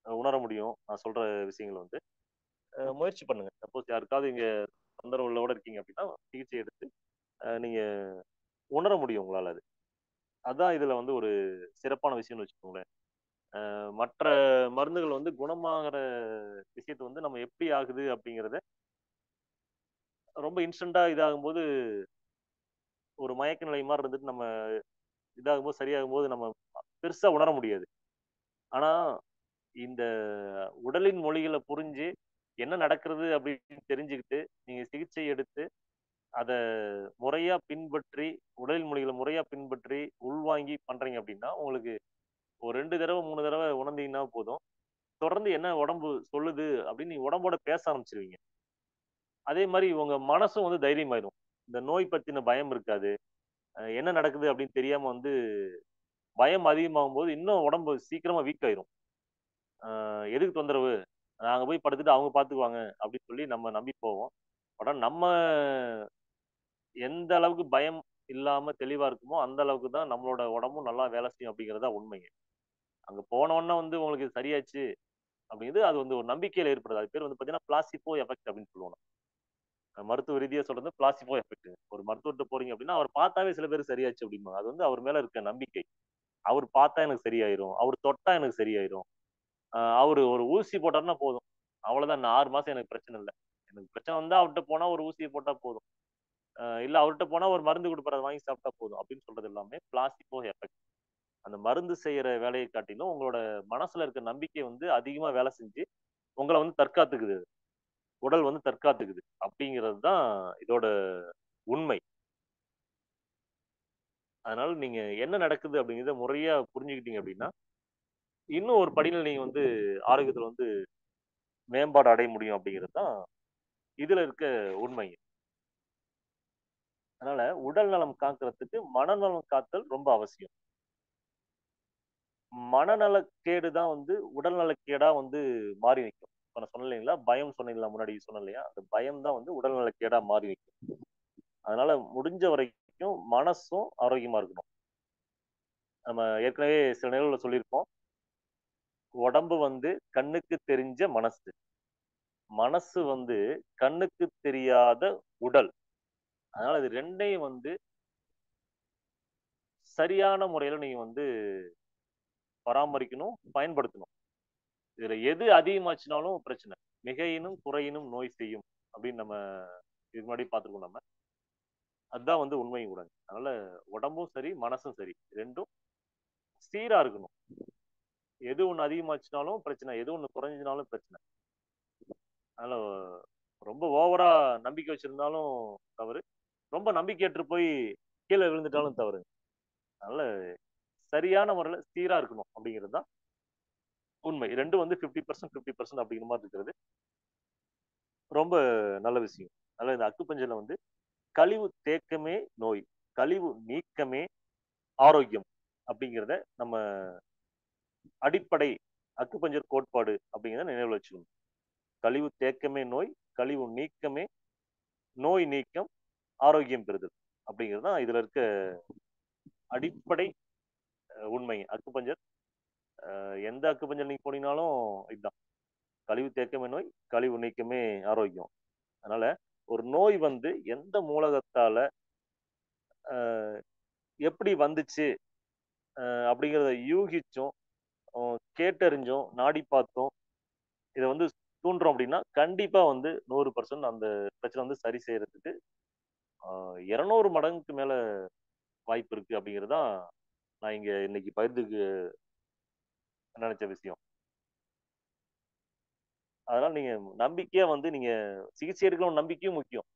உணர முடியும். நான் சொல்ற விஷயங்கள் வந்து முயற்சி பண்ணுங்க. சப்போஸ் யாருக்காவது இங்க தொந்தரவுகளோட இருக்கீங்க அப்படின்னா சிகிச்சை எடுத்து நீங்க உணர முடியும் உங்களால அது. அதான் இதுல வந்து ஒரு சிறப்பான விஷயம்னு வச்சுக்கோங்களேன். மற்ற மருந்துகள் வந்து குணமாகிற விஷயத்த வந்து நம்ம எப்படி ஆகுது அப்படிங்கிறத ரொம்ப இன்ஸ்டன்டா இதாகும்போது ஒரு மயக்க நிலை மாதிரி இருந்துட்டு நம்ம இதாகும்போது சரியாகும் போது நம்ம பெருசா உணர முடியாது. ஆனா இந்த உடலின் மொழிகளை புரிஞ்சு என்ன நடக்கிறது அப்படின்னு தெரிஞ்சுக்கிட்டு நீங்க சிகிச்சை எடுத்து அதை முறையா பின்பற்றி உடல் மொழிகளை முறையா பின்பற்றி உள்வாங்கி பண்றீங்க அப்படின்னா உங்களுக்கு ஒரு 2 தடவை 3 தடவை உணர்ந்தீங்கன்னா போதும், தொடர்ந்து என்ன உடம்பு சொல்லுது அப்படின்னு நீங்க உடம்போட பேச ஆரம்பிச்சிருவீங்க. அதே மாதிரி உங்க மனசும் வந்து தைரியமாயிரும். இந்த நோய் பத்தின பயம் இருக்காது. என்ன நடக்குது அப்படின்னு தெரியாம வந்து பயம் அதிகமாகும் போது இன்னும் உடம்பு சீக்கிரமா வீக் ஆயிரும். எதுக்கு தொந்தரவு, நாங்க போய் படுத்துட்டு அவங்க பாத்துக்குவாங்க அப்படின்னு சொல்லி நம்ம நம்பி போவோம். ஆனா நம்ம எந்த அளவுக்கு பயம் இல்லாம தெளிவா இருக்குமோ அந்த அளவுக்கு தான் நம்மளோட உடம்பும் நல்லா வேலை செய்யும் அப்படிங்கறதா உண்மைங்க. அங்க போன உடனே வந்து உங்களுக்கு இது சரியாச்சு அப்படிங்கிறது அது வந்து ஒரு நம்பிக்கையில ஏற்படுது. அது பேர் வந்து பாத்தீங்கன்னா பிளாசிபோ எஃபெக்ட் அப்படின்னு சொல்லுவோம். மருத்துவ ரீதியா சொல்றது பிளாசிபோ எஃபெக்ட். ஒரு மருத்துவர்கிட்ட போறீங்க அப்படின்னா அவர் பார்த்தாவே சில பேர் சரியாச்சு அப்படிம்பாங்க. அது வந்து அவர் மேல இருக்க நம்பிக்கை. அவர் பார்த்தா எனக்கு சரியாயிரும், அவர் தொட்டா எனக்கு சரியாயிரும், அவரு ஒரு ஊசி போட்டாருன்னா போதும், அவ்வளவுதான், இன்னும் 6 மாசம் எனக்கு பிரச்சனை இல்லை, எனக்கு பிரச்சனை வந்தா அவர்கிட்ட போனா ஒரு ஊசியை போட்டா போதும், இல்ல அவர்கிட்ட போனா ஒரு மருந்து கொடுப்பாரு, அதை வாங்கி சாப்பிட்டா போதும் அப்படின்னு சொல்றது எல்லாமே பிளாசிபோ எஃபெக்ட். அந்த மருந்து செய்யற வேலையை காட்டிலும் உங்களோட மனசுல இருக்க நம்பிக்கை வந்து அதிகமா வேலை செஞ்சு உங்களை வந்து தற்காத்துக்குது, உடல் வந்து தற்காத்துக்குது அப்படிங்கிறது தான் இதோட உண்மை. அதனால நீங்க என்ன நடக்குது அப்படிங்கிறத முறையா புரிஞ்சுக்கிட்டீங்க அப்படின்னா இன்னும் ஒரு படிநிலை நீங்க வந்து ஆரோக்கியத்துல வந்து மேம்பாடு அடைய முடியும் அப்படிங்கிறது தான் இதுல இருக்க உண்மை. அதனால உடல் நலம் காக்கிறதுக்கு மனநலம் காத்தல் ரொம்ப அவசியம். மனநலக்கேடு தான் வந்து உடல் நலக்கேடா வந்து மாறி நிற்கும். இப்ப நான் சொன்னேன் இல்லைங்களா, பயம் சொன்னீங்களா, முன்னாடி சொன்னேன் இல்லையா, அந்த பயம் தான் வந்து உடல் நலக்கேடா மாறி நிற்கும். அதனால முடிஞ்ச வரைக்கும் மனசும் ஆரோக்கியமா இருக்கணும். நம்ம ஏற்கனவே சில நிகழ்வுல சொல்லியிருப்போம், உடம்பு வந்து கண்ணுக்கு தெரிஞ்ச மனசு, மனசு வந்து கண்ணுக்கு தெரியாத உடல். அதனால இது ரெண்டையும் வந்து சரியான முறையில நீங்க வந்து பராமரிக்கணும், பயன்படுத்தணும். இதுல எது அதிகமாச்சுனாலும் பிரச்சனை. மிகையினும் குறையினும் நோய் செய்யும் அப்படின்னு நம்ம இதுக்கு முன்னாடி பார்த்திருக்கோம் நம்ம. அதுதான் வந்து உண்மையும் கூட. அதனால உடம்பும் சரி, மனசும் சரி 2ம் சீரா இருக்கணும். எது ஒண்ணு அதிகமாச்சுனாலும் பிரச்சனை, எது ஒண்ணு குறைஞ்சுனாலும் பிரச்சனை. அதனால ரொம்ப ஓவரா நம்பிக்கை வச்சிருந்தாலும் தவறு. ரொம்ப நம்பிக்கையற்று போய் கீழ விழுந்துட்டாலும் தவறு. அதனால சரியான முறையில சீரா இருக்கணும் அப்படிங்கிறது தான் உண்மை. 2 வந்து 50% 50% அப்படிங்கிற மாரி இருக்கிறது ரொம்ப நல்ல விஷயம். அதனால இந்த அக்குபஞ்சர்ல வந்து கழிவு தேக்கமே நோய், கழிவு நீக்கமே ஆரோக்கியம் அப்படிங்கிறத நம்ம அடிப்படை அக்குபஞ்சர் கோட்பாடு அப்படிங்கிறத நினைவுல வச்சுக்கணும். கழிவு தேக்கமே நோய், கழிவு நீக்கமே நோய் நீக்கம், ஆரோக்கியம் பெறுதல் அப்படிங்கிறது தான் இதுல இருக்க அடிப்படை உண்மை. அக்குபஞ்சர் எந்த அக்குபஞ்சர் நீங்க போனீங்கனாலும் இதுதான். கழிவு தேக்கமே நோய், கழிவு நீக்கமே ஆரோக்கியம். அதனால ஒரு நோய் வந்து எந்த மூலகத்தால எப்படி வந்துச்சு அப்படிங்கிறத யூகிச்சும் கேட்டறிஞ்சும் நாடி பார்த்தோம் இதை வந்து தூண்டுறோம் அப்படின்னா கண்டிப்பா வந்து 100% அந்த பிரச்சனை வந்து சரி செய்யறதுக்கு 200 மடங்குக்கு மேல வாய்ப்பு இருக்கு அப்படிங்கிறதுதான் நான் இங்க இன்னைக்கு பகிர்ந்துக்கு நினைச்ச விஷயம். அதனால நீங்க நம்பிக்கையா வந்து நீங்க சிகிச்சை எடுக்கணும், நம்பிக்கையும் முக்கியம்.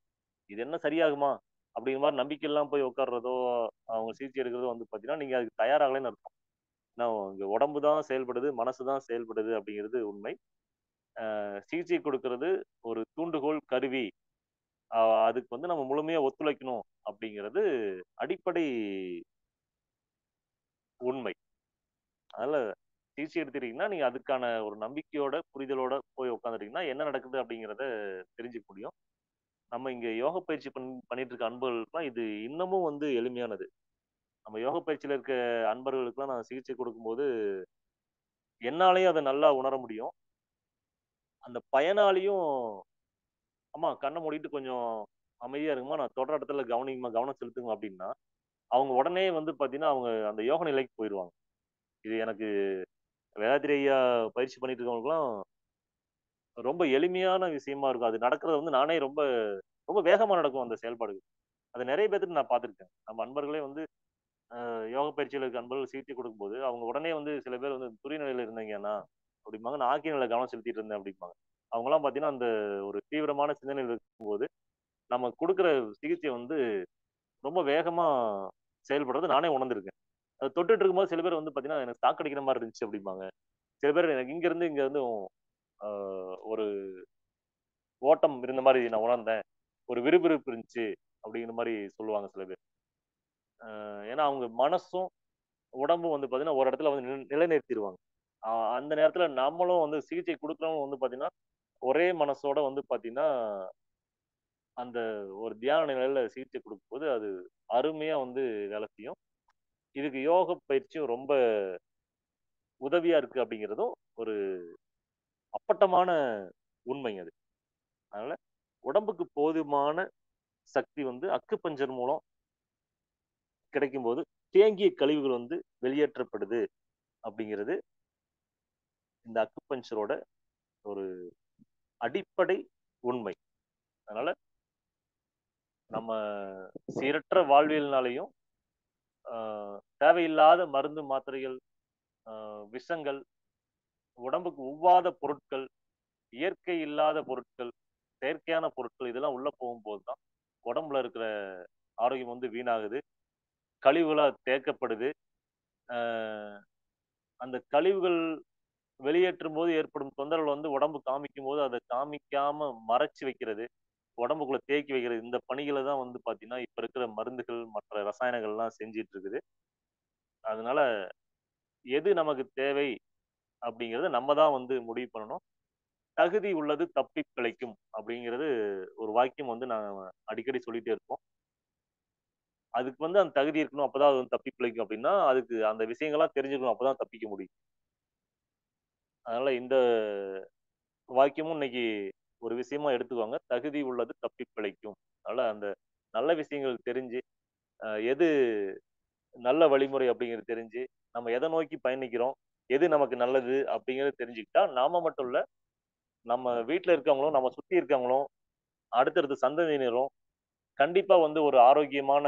இது என்ன சரியாகுமா அப்படிங்கிற மாதிரி நம்பிக்கை எல்லாம் போய் உட்கார்றதோ அவங்க சிகிச்சை எடுக்கிறதோ வந்து பாத்தீங்கன்னா நீங்க அதுக்கு தயாராகலைன்னு அர்த்தம். ஏன்னா உங்க உடம்பு தான் செயல்படுது, மனசு தான் செயல்படுது அப்படிங்கிறது உண்மை. சிகிச்சை கொடுக்கிறது ஒரு தூண்டுகோல் கருவி. அதுக்கு வந்து நம்ம முழுமையா ஒத்துழைக்கணும் அப்படிங்கிறது அடிப்படை உண்மை. அதனால சிகிச்சை எடுத்துட்டீங்கன்னா நீங்க அதுக்கான ஒரு நம்பிக்கையோட புரிதலோட போய் உட்காந்துட்டீங்கன்னா என்ன நடக்குது அப்படிங்கிறத தெரிஞ்சுக்க முடியும். நம்ம இங்க யோக பயிற்சி பண்ணிட்டு இருக்க அன்பர்களுக்குலாம் இது இன்னமும் வந்து எளிமையானது. நம்ம யோக பயிற்சியில இருக்க அன்பர்களுக்குலாம் நான் சிகிச்சை கொடுக்கும்போது என்னாலையும் அதை நல்லா உணர முடியும். அந்த பயனாளியும் ஆமா கண்ணை மூடிட்டு கொஞ்சம் அமைதியா இருக்குமா, நான் தொடர இடத்துல கவனிக்குமா, கவனம் செலுத்துங்க அப்படின்னா அவங்க உடனே வந்து பாத்தீங்கன்னா அவங்க அந்த யோக நிலைக்கு போயிடுவாங்க. இது எனக்கு வேதாத்திரி ஐயா பயிற்சி பண்ணிட்டு இருக்கவங்களுக்குலாம் ரொம்ப எளிமையான விஷயமா இருக்கும். அது நடக்கிறது வந்து நானே ரொம்ப ரொம்ப வேகமா நடக்கும் அந்த செயல்பாடுகள். அது நிறைய பேத்துக்கு நான் பார்த்திருக்கேன். நம்ம அன்பர்களே வந்து யோக பயிற்சியில இருக்க அன்பர்கள் சிகிச்சை கொடுக்கும்போது, அவங்க உடனே வந்து சில பேர் வந்து துரிய நிலையில இருந்தீங்கன்னா அப்படிம்பாங்க. நான் ஆக்கிய நிலையில கவனம் செலுத்திட்டு இருந்தேன் அப்படிம்பாங்க. அவங்கலாம் பார்த்தீங்கன்னா, அந்த ஒரு தீவிரமான சிந்தனையில இருக்கும்போது, நம்ம குடுக்குற சிகிச்சை வந்து ரொம்ப வேகமா செயல்படுறத நானே உணர்ந்திருக்கேன். அத தொட்டுட்டு இருக்கும்போது சில பேர் வந்து பார்த்தீங்கன்னா, எனக்கு சாக்கடிக்கிற மாரி இருந்துச்சு அப்படிம்பாங்க. சில பேர் எனக்கு இங்க இருந்து அ ஒரு ஓட்டம் இருந்த மாரி நான் உணர்ந்தேன். ஒரு விறுவிறுப்பு இருந்துச்சு அப்படிங்கிற மாரி சொல்லுவாங்க சில பேர். ஏன்னா அவங்க மனசும், உடம்பும் வந்து பார்த்தீங்கன்னா, ஒரு இடத்துல வந்து நிலைநிறுத்திருவாங்க. அ அந்த நேரத்துல நம்மளும் வந்து சிகிச்சை குடுக்குறவங்க வந்து பார்த்தீங்கன்னா, ஒரே மனசோட வந்து பார்த்தீங்கன்னா, அந்த ஒரு தியான நிலையில சிகிச்சை குடுக்கும்போது, அது அருமையா வந்து வேலை செய்யும். இதுக்கு யோக பயிற்சியும் ரொம்ப உதவியா இருக்கு அப்படிங்கிறதும் ஒரு அப்பட்டமான உண்மைங்க அது. அதனால உடம்புக்கு போதுமான சக்தி வந்து அக்குபஞ்சர் மூலம் கிடைக்கும்போது, தேங்கிய கழிவுகள் வந்து வெளியேற்றப்படுது அப்படிங்கிறது இந்த அக்குபஞ்சரோட ஒரு அடிப்படை உண்மை. அதனால நம்ம சீரற்ற வாழ்வியல்னாலையும் தேவையில்லாத மருந்து மாத்திரைகள், விஷங்கள், உடம்புக்கு ஒவ்வாத பொருட்கள், இயற்கை இல்லாத பொருட்கள், செயற்கையான பொருட்கள் இதெல்லாம் உள்ள போகும்போது தான் உடம்புல இருக்கிற ஆரோக்கியம் வந்து வீணாகுது. கழிவுகளா தேக்கப்படுது. ஆஹ் அந்த கழிவுகள் வெளியேற்றும் போது ஏற்படும் தொந்தரவுகள் வந்து உடம்பு காமிக்கும் போது அதை காமிக்காம மறைச்சு வைக்கிறது, உடம்புக்குள்ள தேக்கி வைக்கிறது, இந்த பணிகளை தான் வந்து பாத்தீங்கன்னா இப்ப இருக்கிற மருந்துகள் மற்ற ரசாயனங்கள்லாம் செஞ்சிட்டு இருக்குது. அதனால எது நமக்கு தேவை அப்படிங்கறத நம்ம தான் வந்து முடிவு பண்ணணும். தகுதி உள்ளது தப்பி பிழைக்கும் அப்படிங்கிறது ஒரு வாக்கியம் வந்து நான் அடிக்கடி சொல்லிட்டே இருப்போம். அதுக்கு வந்து அந்த தகுதி இருக்கணும், அப்பதான் அது வந்து தப்பி பிழைக்கும். அப்படின்னா அதுக்கு அந்த விஷயங்கள்லாம் தெரிஞ்சுக்கணும், அப்பதான் தப்பிக்க முடியும். அதனால இந்த வாக்கியமும் இன்னைக்கு ஒரு விஷயமா எடுத்துக்கோங்க. தகுதி உள்ளது தப்பி பிழைக்கும். அதனால அந்த நல்ல விஷயங்கள் தெரிஞ்சு, எது நல்ல வழிமுறை அப்படிங்கிறது தெரிஞ்சு, நம்ம எதை நோக்கி பயணிக்கிறோம், எது நமக்கு நல்லது அப்படிங்கறது தெரிஞ்சுக்கிட்டா நாம மட்டும் இல்ல, நம்ம வீட்டுல இருக்கவங்களும் நம்ம சுத்தி இருக்கவங்களும் அடுத்தடுத்த சந்ததியினரும் கண்டிப்பா வந்து ஒரு ஆரோக்கியமான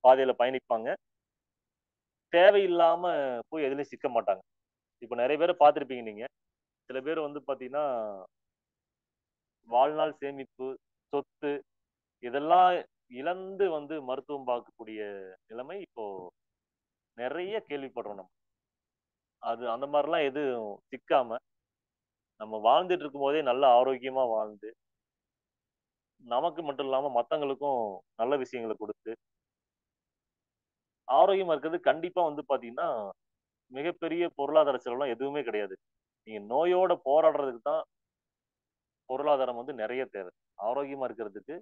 பாதையில பயணிப்பாங்க. தேவையில்லாம போய் எதுலயும் சிக்க மாட்டாங்க. இப்ப நிறைய பேரை பார்த்திருப்பீங்க நீங்க. சில பேர் வந்து பாத்தீங்கன்னா வாழ்நாள் சேமிப்பு, சொத்து இதெல்லாம் இழந்து வந்து மருத்துவம் பார்க்கக்கூடிய நிலைமை இப்போ நிறைய கேள்விப்படுறோம் நம்ம. அது அந்த மாதிரிலாம் எதுவும் சிக்காம நம்ம வாழ்ந்துட்டு இருக்கும் போதே நல்ல ஆரோக்கியமா வாழ்ந்து, நமக்கு மட்டும் இல்லாம மத்தவங்களுக்கும் நல்ல விஷயங்களை கொடுத்து ஆரோக்கியமா இருக்கிறது கண்டிப்பா வந்து பாத்தீங்கன்னா மிகப்பெரிய பொருளாதார செலவுலாம் எதுவுமே கிடையாது. நீங்க நோயோட போராடுறதுக்கு தான் பொருளாதாரம் வந்து நிறைய தேவை. ஆரோக்கியமா இருக்கிறதுக்கு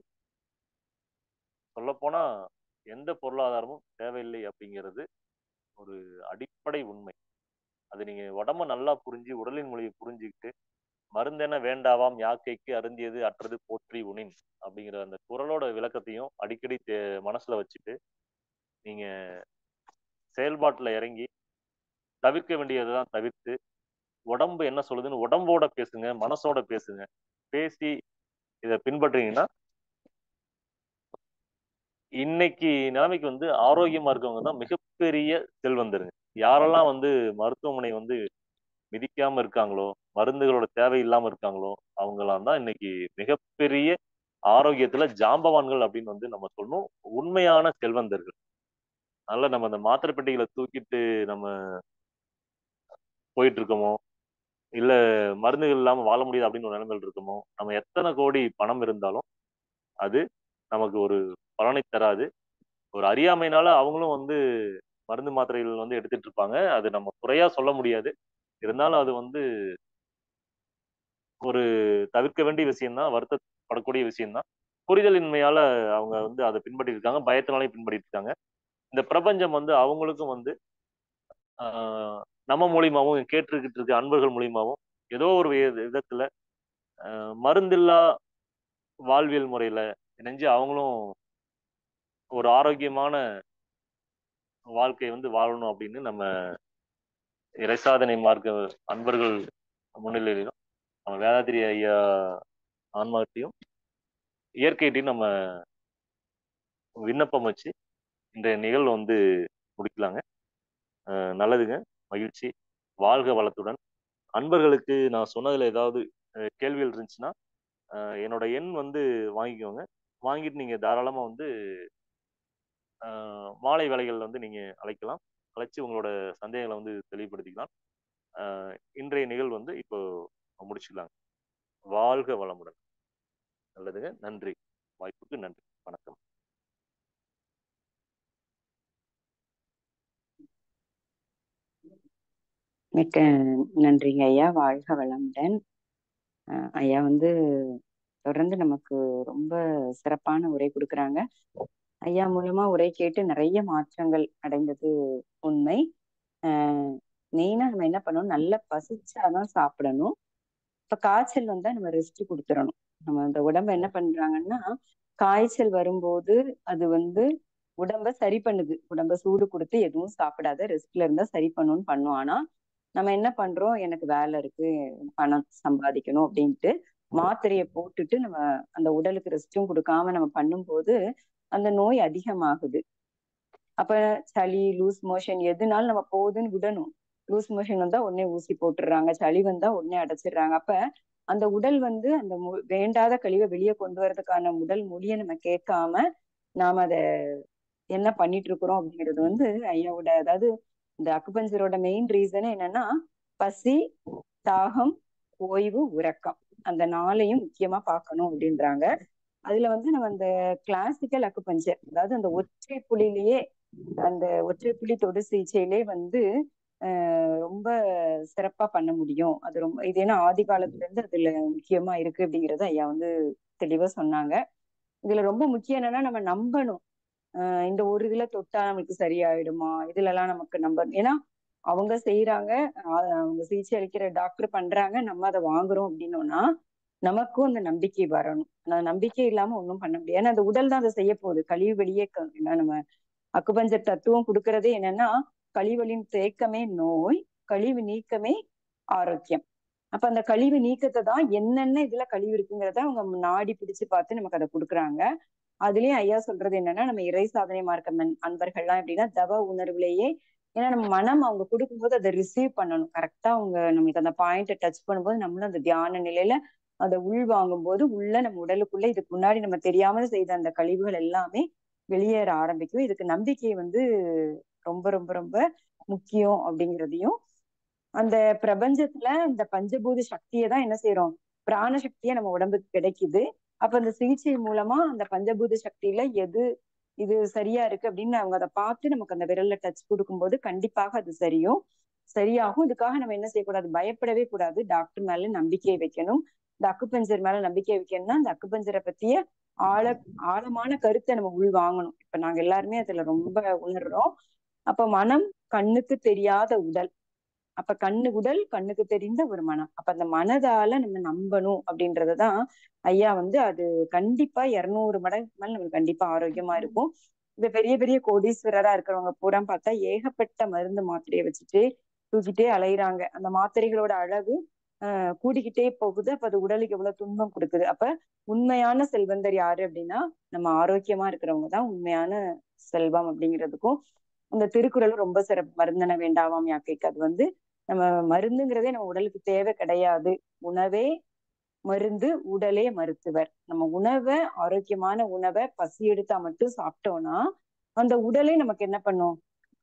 சொல்லப்போனா எந்த பொருளாதாரமும் தேவையில்லை அப்படிங்கிறது ஒரு அடிப்படை உண்மை. அது நீங்க உடம்ப நல்லா புரிஞ்சு உடலின் மொழியை புரிஞ்சுக்கிட்டு மருந்தென வேண்டாவாம் யாக்கைக்கு அருந்தியது அற்றது போற்றி உணின் அப்படிங்கிற அந்த குறளோட விளக்கத்தையும் அடிக்கடி மனசுல வச்சுட்டு நீங்க செயல்பாட்டுல இறங்கி தவிர்க்க வேண்டியதுதான் தவிர்த்து உடம்பு என்ன சொல்லுதுன்னு உடம்போட பேசுங்க, மனசோட பேசுங்க. பேசி இதை பின்பற்றீங்கன்னா இன்னைக்கு நிலைமைக்கு வந்து ஆரோக்கியமா இருக்கவங்க தான் மிகப்பெரிய செல்வந்தருங்க. யாரெல்லாம் வந்து மருத்துவமனை வந்து மிதிக்காம இருக்காங்களோ, மருந்துகளோட தேவை இல்லாம இருக்காங்களோ, அவங்கெல்லாம் தான் இன்னைக்கு மிகப்பெரிய ஆரோக்கியத்துல ஜாம்பவான்கள் அப்படின்னு வந்து நம்ம சொல்லணும். உண்மையான செல்வந்தர்கள். அதனால நம்ம அந்த மாத்திரை பெட்டிகளை தூக்கிட்டு நம்ம போயிட்டு இருக்கோமோ, இல்ல மருந்துகள் இல்லாம வாழ முடியாது அப்படின்னு ஒரு நிலைமையில் இருக்கோமோ, நம்ம எத்தனை கோடி பணம் இருந்தாலும் அது நமக்கு ஒரு பலனை தராது. ஒரு அறியாமையினால அவங்களும் வந்து மருந்து மாத்திரைகள் வந்து எடுத்துட்டு இருப்பாங்க. அது நம்ம குறையா சொல்ல முடியாது. இருந்தாலும் அது வந்து ஒரு தவிர்க்க வேண்டிய விஷயம் தான், வருத்தப்படக்கூடிய விஷயம் தான். புரிதலின்மையால அவங்க வந்து அதை பின்பற்றி இருக்காங்க, பயத்தினாலையும் பின்பற்றிட்டு இருக்காங்க. இந்த பிரபஞ்சம் வந்து அவங்களுக்கும் வந்து நம்ம மூலியமாவும் கேட்டுக்கிட்டு இருக்க அன்பர்கள் மூலியமாவும் ஏதோ ஒரு விதத்துல மருந்தில்லா வாழ்வியல் முறையில இணைஞ்சு அவங்களும் ஒரு ஆரோக்கியமான வாழ்க்கை வந்து வாழணும் அப்படின்னு நம்ம இறைசாதனை மார்க்க அன்பர்கள் முன்னிலையிலும் நம்ம வேதாத்திரி ஐயா ஆன்மாவத்தையும் இயற்கையிட்டையும் நம்ம விண்ணப்பம் வச்சு இந்த நிகழ்வு வந்து முடிக்கலாங்க. நல்லதுங்க. மகிழ்ச்சி. வாழ்க வளத்துடன். அன்பர்களுக்கு நான் சொன்னதுல ஏதாவது கேள்விகள் இருந்துச்சுன்னா என்னோட எண் வந்து வாங்கிக்கோங்க. வாங்கிட்டு நீங்க தாராளமா வந்து மாலை வேளைகள் வந்து நீங்க அழைக்கலாம். அழைச்சு உங்களோட சந்தேகங்களை வந்து தெளிவுபடுத்திக்கலாம். இன்றைய நிகழ்வு வந்து இப்போ முடிச்சுக்கலாங்க. வாழ்க வளமுடன். நல்லதுங்க. நன்றி. வாய்ப்புக்கு நன்றி. வணக்கம். மிக்க நன்றிங்க ஐயா. வாழ்க வளமுடன். ஐயா வந்து தொடர்ந்து நமக்கு ரொம்ப சிறப்பான உரை கொடுக்குறாங்க. ஐயா மூலமா உரை கேட்டு நிறைய மாற்றங்கள் அடைந்தது உண்மை. மெயினா நம்ம என்ன பண்ணணும், நல்லா பசிச்சாதான் சாப்பிடணும். இப்ப காய்ச்சல் வந்தா நம்ம ரெஸ்ட் கொடுத்துடணும். நம்ம அந்த உடம்ப என்ன பண்றாங்கன்னா, காய்ச்சல் வரும்போது அது வந்து உடம்ப சரி பண்ணுது. உடம்ப சூடு கொடுத்து எதுவும் சாப்பிடாத ரெஸ்ட்ல இருந்தா சரி பண்ணும். ஆனா நம்ம என்ன பண்றோம், எனக்கு வேலை இருக்கு, பணம் சம்பாதிக்கணும் அப்படின்ட்டு மாத்திரையை போட்டுட்டு நம்ம அந்த உடலுக்கு ரெஸ்டும் கொடுக்காம நம்ம பண்ணும்போது அந்த நோய் அதிகமாகுது. அப்ப சளி, லூஸ் மோஷன் எதுனாலும் நம்ம போகுதுன்னு விடணும். லூஸ் மோஷன் வந்தா உடனே ஊசி போட்டுடுறாங்க, சளி வந்தா உடனே அடைச்சிடுறாங்க. அப்ப அந்த உடல் வந்து அந்த வேண்டாத கழிவை வெளியே கொண்டு வர்றதுக்கான உடல் மொழியை நம்ம கேட்காம நாம அதை என்ன பண்ணிட்டு இருக்கிறோம் அப்படிங்கிறது வந்து ஐயாவோட, அதாவது இந்த அக்குபஞ்சரோட மெயின் ரீசன் என்னன்னா பசி, தாகம், ஓய்வு, உறக்கம், அந்த 4ஐயும் முக்கியமா பார்க்கணும் அப்படின்றாங்க. அதுல வந்து நம்ம அந்த கிளாசிக்கல் அக்குபஞ்சர், அதாவது அந்த ஒற்றை புள்ளியிலேயே, அந்த ஒற்றை புள்ளி தொடு சிகிச்சையிலே வந்து ரொம்ப சிறப்பா பண்ண முடியும். அது ரொம்ப இது ஏன்னா ஆதி காலத்துல இருந்து அதுல முக்கியமா இருக்கு அப்படிங்கறத ஐயா வந்து தெளிவா சொன்னாங்க. இதுல ரொம்ப முக்கியம் என்னன்னா நம்ம நம்பணும். இந்த ஒரு இதுல தொட்டா நமக்கு சரியாயிடுமா, இதுல எல்லாம் நமக்கு நம்ப, ஏன்னா அவங்க செய்யறாங்க, அவங்க சிகிச்சை அளிக்கிற டாக்டர் பண்றாங்க, நம்ம அதை வாங்குறோம் அப்படின்னோம்னா நமக்கும் அந்த நம்பிக்கை வரணும். அந்த நம்பிக்கை இல்லாம ஒண்ணும் பண்ண முடியாது. ஏன்னா அந்த உடல் தான் அதை செய்ய போகுது. கழிவு வெளியே ஏன்னா நம்ம அக்குபஞ்சர் தத்துவம் கொடுக்கறதே என்னன்னா கழிவுகளின் தேக்கமே நோய், கழிவு நீக்கமே ஆரோக்கியம். அப்ப அந்த கழிவு நீக்கத்தை தான் என்னென்ன இதுல கழிவு இருக்குங்கிறத அவங்க நாடி பிடிச்சு பார்த்து நமக்கு அதை கொடுக்குறாங்க. அதுலயும் ஐயா சொல்றது என்னன்னா நம்ம இறை சாதனை மார்க்க அன்பர்கள்லாம் எப்படின்னா தவ உணர்வுலேயே, ஏன்னா நம்ம மனம் அவங்க கொடுக்கும்போது அதை ரிசீவ் பண்ணணும் கரெக்டா. அவங்க நம்மளுக்கு அந்த பாயிண்ட்டை டச் பண்ணும்போது நம்மளும் அந்த தியான நிலையில அதை உள் வாங்கும் போது உள்ள நம்ம உடலுக்குள்ள இதுக்கு முன்னாடி நம்ம தெரியாமல் செய்த அந்த கழிவுகள் எல்லாமே வெளியேற ஆரம்பிக்கும். இதுக்கு நம்பிக்கை வந்து ரொம்ப ரொம்ப ரொம்ப முக்கியம் அப்படிங்கிறதையும், அந்த பிரபஞ்சத்துல இந்த பஞ்சபூத சக்தியை தான் என்ன செய்யறோம், பிராண சக்தியை நம்ம உடம்புக்கு கிடைக்குது. அப்ப அந்த சிகிச்சை மூலமா அந்த பஞ்சபூத சக்தியில எது இது சரியா இருக்கு அப்படின்னு அவங்க அதை பார்த்து நமக்கு அந்த விரல்ல டச் கொடுக்கும்போது கண்டிப்பாக அது சரியாகும். இதுக்காக நம்ம என்ன செய்யக்கூடாது, பயப்படவே கூடாது. டாக்டர் மேல நம்பிக்கை வைக்கணும். இந்த அக்குபஞ்சர் மேல நம்பிக்கை வைக்கணும்னா அந்த அக்குபஞ்சரை பத்திய ஆழமான கருத்தை நம்ம உள் வாங்கணும். இப்ப நாங்க எல்லாருமே அதுல ரொம்ப உணர்றோம். அப்ப மனம் கண்ணுக்கு தெரியாத உடல், அப்ப உடல் கண்ணுக்கு தெரிந்த ஒரு மனம். அப்ப அந்த மனதால நம்ம நம்பணும் அப்படின்றதுதான் ஐயா வந்து அது கண்டிப்பா 200 மடங்கு மேல நமக்கு கண்டிப்பா ஆரோக்கியமா இருக்கும். இந்த பெரிய பெரிய கோடீஸ்வரரா இருக்கிறவங்க பூரா பார்த்தா ஏகப்பட்ட மருந்து மாத்திரையை வச்சுட்டு தூக்கிட்டே அலையிறாங்க. அந்த மாத்திரைகளோட அளவு கூடிக்கிட்டே போகுது. அப்ப அது உடலுக்கு எவ்வளவு துன்பம் கொடுக்குது. அப்ப உண்மையான செல்வந்தர் யாரு அப்படின்னா நம்ம ஆரோக்கியமா இருக்கிறவங்க தான் உண்மையான செல்வம் அப்படிங்கிறதுக்கும் அந்த திருக்குறளும் ரொம்ப சிறப்பு. மருந்தன வேண்டாவாம் யாக்கைக்கு, அது வந்து நம்ம மருந்துங்கிறதே நம்ம உடலுக்கு தேவை கிடையாது. உணவே மருந்து, உடலே மருத்துவர். நம்ம உணவை, ஆரோக்கியமான உணவை பசி எடுத்தா மட்டும் சாப்பிட்டோம்னா அந்த உடலே நமக்கு என்ன பண்ணும்,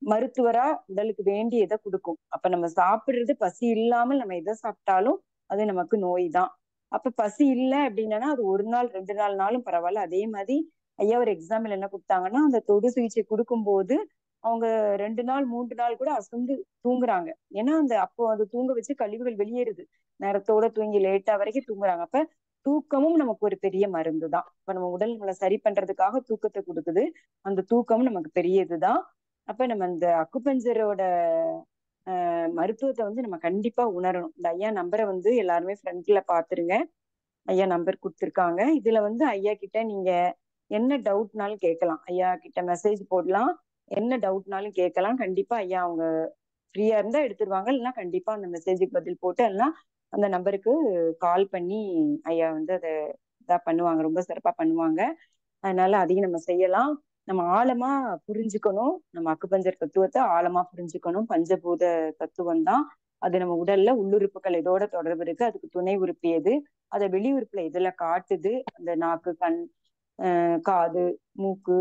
மருத்துவரா உடலுக்கு வேண்டியதை கொடுக்கும். அப்ப நம்ம சாப்பிடுறது பசி இல்லாமல் நம்ம எதை சாப்பிட்டாலும் அது நமக்கு நோய் தான். அப்ப பசி இல்லை அப்படின்னா அது 1 நாள் 2 நாள்னாலும் பரவாயில்ல. அதே மாதிரி ஐயா ஒரு எக்ஸாம்பிள் என்ன கொடுத்தாங்கன்னா, அந்த தொடு சிகிச்சை கொடுக்கும்போது அவங்க 2 நாள் 3 நாள் கூட அசந்து தூங்குறாங்க. ஏன்னா அந்த அப்போ அது தூங்க வச்சு கழிவுகள் வெளியேறுது. நேரத்தோட தூங்கி லேட்டா வரைக்கும் தூங்குறாங்க. அப்ப தூக்கமும் நமக்கு ஒரு பெரிய மருந்து தான். இப்ப நம்ம உடல் நம்மளை சரி பண்றதுக்காக தூக்கத்தை கொடுக்குது. அந்த தூக்கமும் நமக்கு பெரிய இதுதான். அப்ப நம்ம இந்த அக்குபஞ்சரோட மருத்துவத்தை வந்து நம்ம கண்டிப்பா உணரணும். இந்த ஐயா நம்பரை வந்து எல்லாருமே ஃப்ரண்ட்ல பாத்துருங்க. ஐயா நம்பர் கொடுத்துருக்காங்க. இதுல வந்து ஐயா கிட்ட நீங்க என்ன டவுட்னாலும் கேட்கலாம். ஐயா கிட்ட மெசேஜ் போடலாம். என்ன டவுட்னாலும் கேட்கலாம். கண்டிப்பா ஐயா அவங்க ஃப்ரீயா இருந்தா எடுத்துருவாங்க, இல்லைன்னா கண்டிப்பா அந்த மெசேஜுக்கு பதில் போட்டு எல்லாம் அந்த நம்பருக்கு கால் பண்ணி ஐயா வந்து அதை இதா பண்ணுவாங்க, ரொம்ப சிறப்பா பண்ணுவாங்க. அதனால அதையும் நம்ம செய்யலாம். நம்ம ஆழமா புரிஞ்சுக்கணும். நம்ம அக்குபஞ்சர் தத்துவத்தை ஆழமா புரிஞ்சுக்கணும். பஞ்சபூத தத்துவம் தான் அது. நம்ம உடல்ல உள்ளுறுப்புகள் எதோட தொடர்பு இருக்கு, அதுக்கு துணை உறுப்பு எது, அதை வெளி உறுப்புல எதுல காட்டுது, அந்த நாக்கு, கண், காது, மூக்கு,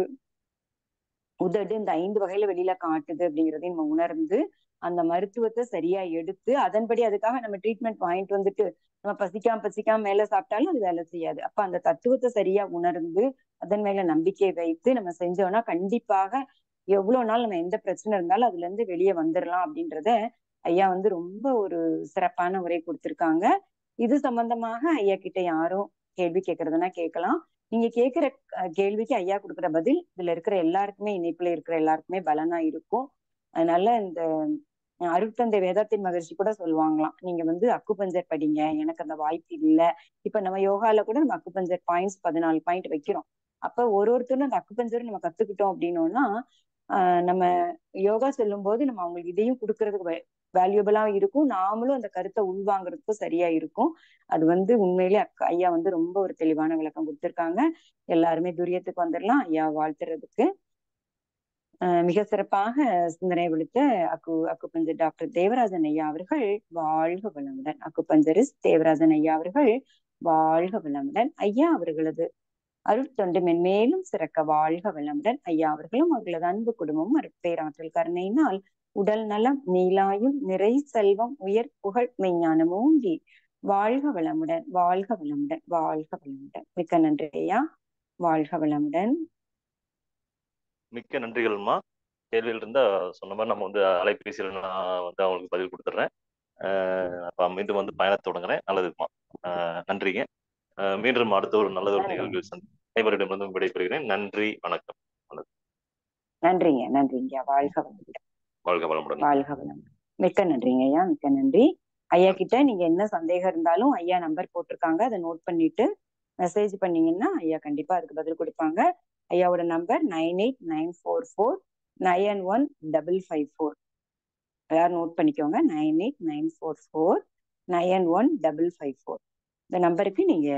உதடு, இந்த 5 வகையில வெளியில காட்டுது அப்படிங்கிறதையும் நம்ம உணர்ந்து அந்த மருத்துவத்தை சரியா எடுத்து அதன்படி அதுக்காக நம்ம ட்ரீட்மெண்ட் வாங்கிட்டு வந்துட்டு நம்ம பசிக்காம மேல சாப்பிட்டாலும் அது வேலை செய்யாது. அப்ப அந்த தத்துவத்தை சரியா உணர்ந்து அதன் மேல நம்பிக்கை வைத்து நம்ம செஞ்சோம்னா கண்டிப்பாக எவ்வளவு நாள் நம்ம எந்த பிரச்சனை இருந்தாலும் அதுல இருந்து வெளியே வந்துடலாம் அப்படின்றத ஐயா வந்து ரொம்ப ஒரு சிறப்பான உரை கொடுத்திருக்காங்க. இது சம்பந்தமாக ஐயா கிட்ட யாரும் கேள்வி கேட்கறதுன்னா கேட்கலாம். நீங்க கேட்கிற கேள்விக்கு ஐயா கொடுக்குற பதில் இதுல இருக்கிற எல்லாருக்குமே, இணைப்புல இருக்கிற எல்லாருக்குமே பலனா இருக்கும். அதனால இந்த அருட்தந்தை வேதாத்தின் மகிழ்ச்சி கூட சொல்லுவாங்களாம், நீங்க வந்து அக்குபஞ்சர் படிங்க, எனக்கு அந்த வாய்ப்பு இல்லை. இப்ப நம்ம யோகால கூட நம்ம அக்குபஞ்சர் பாயிண்ட்ஸ் 14 பாயிண்ட் வைக்கிறோம். அப்ப ஒருத்தரும் அந்த அக்குபஞ்சர் நம்ம கத்துக்கிட்டோம் அப்படின்னோம்னா நம்ம யோகா சொல்லும் போது நம்ம அவங்களுக்கு இதையும் கொடுக்கறதுக்கு வேல்யூபிளா இருக்கும், நாமளும் அந்த கருத்தை உள்வாங்கிறதுக்கும் சரியா இருக்கும். அது உண்மையிலேயே ஐயா ரொம்ப ஒரு தெளிவான விளக்கம் கொடுத்திருக்காங்க. எல்லாருமே துரியத்துக்கு வந்துடலாம் ஐயா வாழ்த்துறதுக்கு. மிக சிறப்பாக சிந்தனை விடுத்த அக்குபஞ்சர் டாக்டர் தேவராஜன் ஐயா அவர்கள் வாழ்க வளமுடன். அக்குபஞ்சரிஸ்ட் தேவராஜன் ஐயா அவர்கள் வாழ்க வளமுடன். ஐயா அவர்களது அருட்தொண்டு மென்மேலும் சிறக்க வாழ்க வளமுடன். ஐயா அவர்களும் அவர்களது அன்பு குடும்பமும் அருட்பேராற்றல் கருணையினால் உடல் நலம் நீலாயும் நிறை செல்வம் உயர் புகழ் மெய்ஞானம் ஓங்கி வாழ்க வளமுடன், வாழ்க வளமுடன், வாழ்க வளமுடன். மிக்க நன்றி ஐயா, வாழ்க வளமுடன். மிக்க நன்றிகள்மா. கேள்விகள் இருந்தா சொன்ன மாதிரி நம்ம அலைபேசியில் நான் அவங்களுக்கு பதில் கொடுத்துட்றேன். அப்ப மீண்டும் பயணத்தை தொடங்குறேன். நல்லதுமா, நன்றிங்க. மீண்டும் அடுத்த ஒரு நல்லது ஒரு நிகழ்வில் அனைவரிடமிருந்தும் விடைபெறுகிறேன். நன்றி, வணக்கம். நன்றிங்க, நன்றிங்க. வாழ்க வளமுடன், வாழ்க வளமுடன், வாழ்க வளமுடன். மிக்க நன்றிங்க ஐயா, மிக்க நன்றி. ஐயா கிட்ட நீங்க என்ன சந்தேகம் இருந்தாலும் ஐயா நம்பர் போட்டிருக்காங்க, அதை நோட் பண்ணிட்டு மெசேஜ் பண்ணீங்கன்னா ஐயா கண்டிப்பா அதுக்கு பதில் கொடுப்பாங்க. ஐயாவோட நம்பர் 9894491554. எல்லாரும் நோட் பண்ணிக்கோங்க, 9894491554. இந்த நம்பருக்கு நீங்க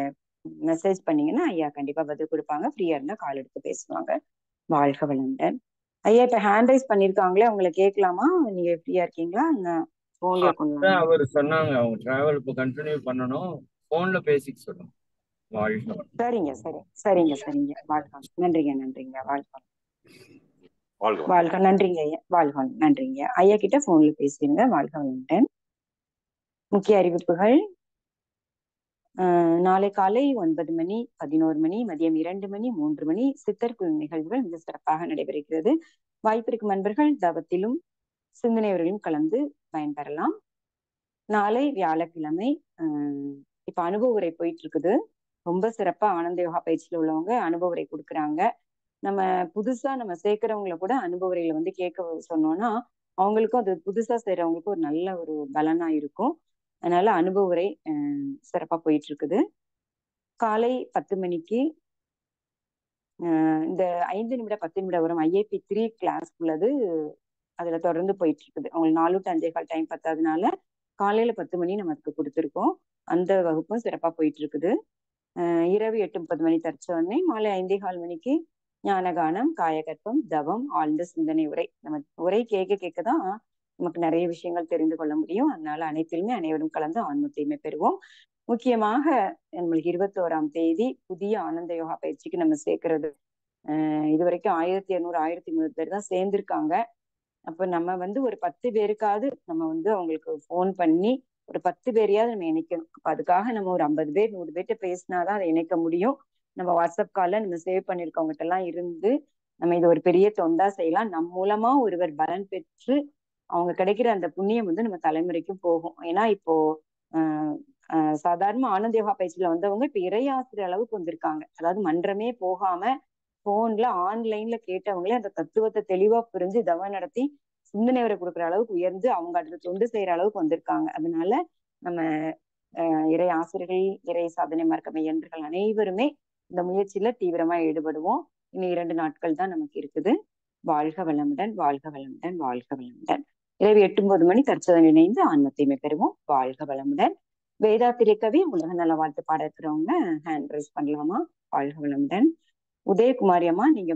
மெசேஜ் பண்ணீங்கன்னா ஐயா கண்டிப்பா பதில் கொடுப்பாங்க. ஃப்ரீயா இருந்தா கால் எடுத்து பேசுவாங்க. வாழ்க வளமுடன். ஐயா இப்ப ஹேண்ட் ரைஸ் பண்ணிருக்காங்களே, உங்களை கேட்கலாமா? நீங்க ஃப்ரீயா இருக்கீங்களா? அவர் சொன்னாங்க அவங்க டிராவல் இப்போ கண்டினியூ பண்ணணும், போன்ல பேசிக்க சொல்லுங்க. வாழ்க. சரிங்க, சரி, சரிங்க, சரிங்க. வாழ்க. நன்றிங்க, நன்றிங்க. வாழ்க வாழ்க. நன்றிங்க ஐயா, வாழ்க. நன்றிங்க ஐயா கிட்ட போன்ல பேசிருங்க. வாழ்க வளமுடன். முக்கிய அறிவிப்புகள். நாளை காலை 9 மணி, 11 மணி, மதியம் 2 மணி, 3 மணி சித்தர் குழு நிகழ்வுகள் மிக சிறப்பாக நடைபெறுகிறது. வாய்ப்பிருக்கும் நண்பர்கள் தவத்திலும் சிந்தனைவர்களும் கலந்து பயன்பெறலாம். நாளை வியாழக்கிழமை இப்ப அனுபவ உரை போயிட்டு இருக்குது. ரொம்ப சிறப்பா ஆனந்த யோகா பயிற்சியில உள்ளவங்க அனுபவ உரை கொடுக்குறாங்க. நம்ம புதுசா நம்ம சேர்க்கிறவங்களை கூட அனுபவ உரையில கேட்க சொன்னோம்னா அவங்களுக்கும் அது புதுசா செய்யறவங்களுக்கும் ஒரு நல்ல ஒரு பலனா இருக்கும். அதனால அனுபவ உரை சிறப்பா போயிட்டு இருக்குது. காலை 10 மணிக்கு இந்த 5 நிமிட 10 நிமிட வரும் IIP 3 கிளாஸ் உள்ளது. அதுல தொடர்ந்து போயிட்டு இருக்குது. அவங்களுக்கு 4 to 5:15 டைம் பத்தாதனால காலையில 10 மணி நம்ம அதுக்கு கொடுத்துருக்கோம். அந்த வகுப்பும் சிறப்பா போயிட்டு இருக்குது. இரவு 8:30 மணி தற்சோதனை, மாலை 5:15 மணிக்கு ஞானகானம், காயகற்பம், தவம், ஆழ்ந்த சிந்தனை உரை. நம்ம உரை கேட்க கேட்கதான் நமக்கு நிறைய விஷயங்கள் தெரிந்து கொள்ள முடியும். அதனால அனைத்திலுமே அனைவரும் கலந்து ஆன்ம தூய்மை பெறுவோம். முக்கியமாக நம்மளுக்கு 21ஆம் தேதி புதிய ஆனந்த யோகா பயிற்சிக்கு நம்ம சேர்க்கிறது. இது வரைக்கும் 1200 1300 பேர் தான் சேர்ந்திருக்காங்க. அப்ப நம்ம ஒரு 10 பேருக்காவது நம்ம அவங்களுக்கு போன் பண்ணி ஒரு 10 பேரையாவது நம்ம இணைக்கணும். அதுக்காக நம்ம ஒரு 50 பேர் 100 பேர்கிட்ட பேசினாதான் அதை இணைக்க முடியும். நம்ம வாட்ஸ்அப் கால்ல நம்ம சேவ் பண்ணிருக்கவங்ககிட்ட எல்லாம் இருந்து நம்ம இது ஒரு பெரிய தொண்டா செய்யலாம். நம் மூலமா ஒருவர் பலன் பெற்று அவங்க கிடைக்கிற அந்த புண்ணியம் நம்ம தலைமுறைக்கும் போகும். ஏன்னா இப்போ சாதாரண ஆனந்த யோகா பயிற்சியில வந்தவங்க இப்ப இறையாசிரியர் அளவுக்கு வந்திருக்காங்க. அதாவது மன்றமே போகாம போன்ல ஆன்லைன்ல கேட்டவங்களே அந்த தத்துவத்தை தெளிவா புரிஞ்சு தவம் நடத்தி சிந்தனை வரை கொடுக்குற அளவுக்கு உயர்ந்து அவங்க அதுல தொண்டு செய்யற அளவுக்கு வந்திருக்காங்க. அதனால நம்ம இறை ஆசிரியர்கள், இறை சாதனை மார்க்க மையர்கள் அனைவருமே இந்த முயற்சியில தீவிரமா ஈடுபடுவோம். இன்னும் 2 நாட்கள் தான் நமக்கு இருக்குது. வாழ்க வளமுடன், வாழ்க வளமுடன், வாழ்க வளமுடன். இரவு 8:30 மணி தற்சோதனை இணைந்து ஆன்ம தூய்மை பெறுவோம். வாழ்க வளமுடன். வேதாத்திரி கவி உலக நல வாழ்த்து பாட இருக்கிறவங்க ஹேண்ட் ரைஸ் பண்ணலாமா? வாழ்க வளமுடன். உதயகுமாரி அம்மா, நீங்க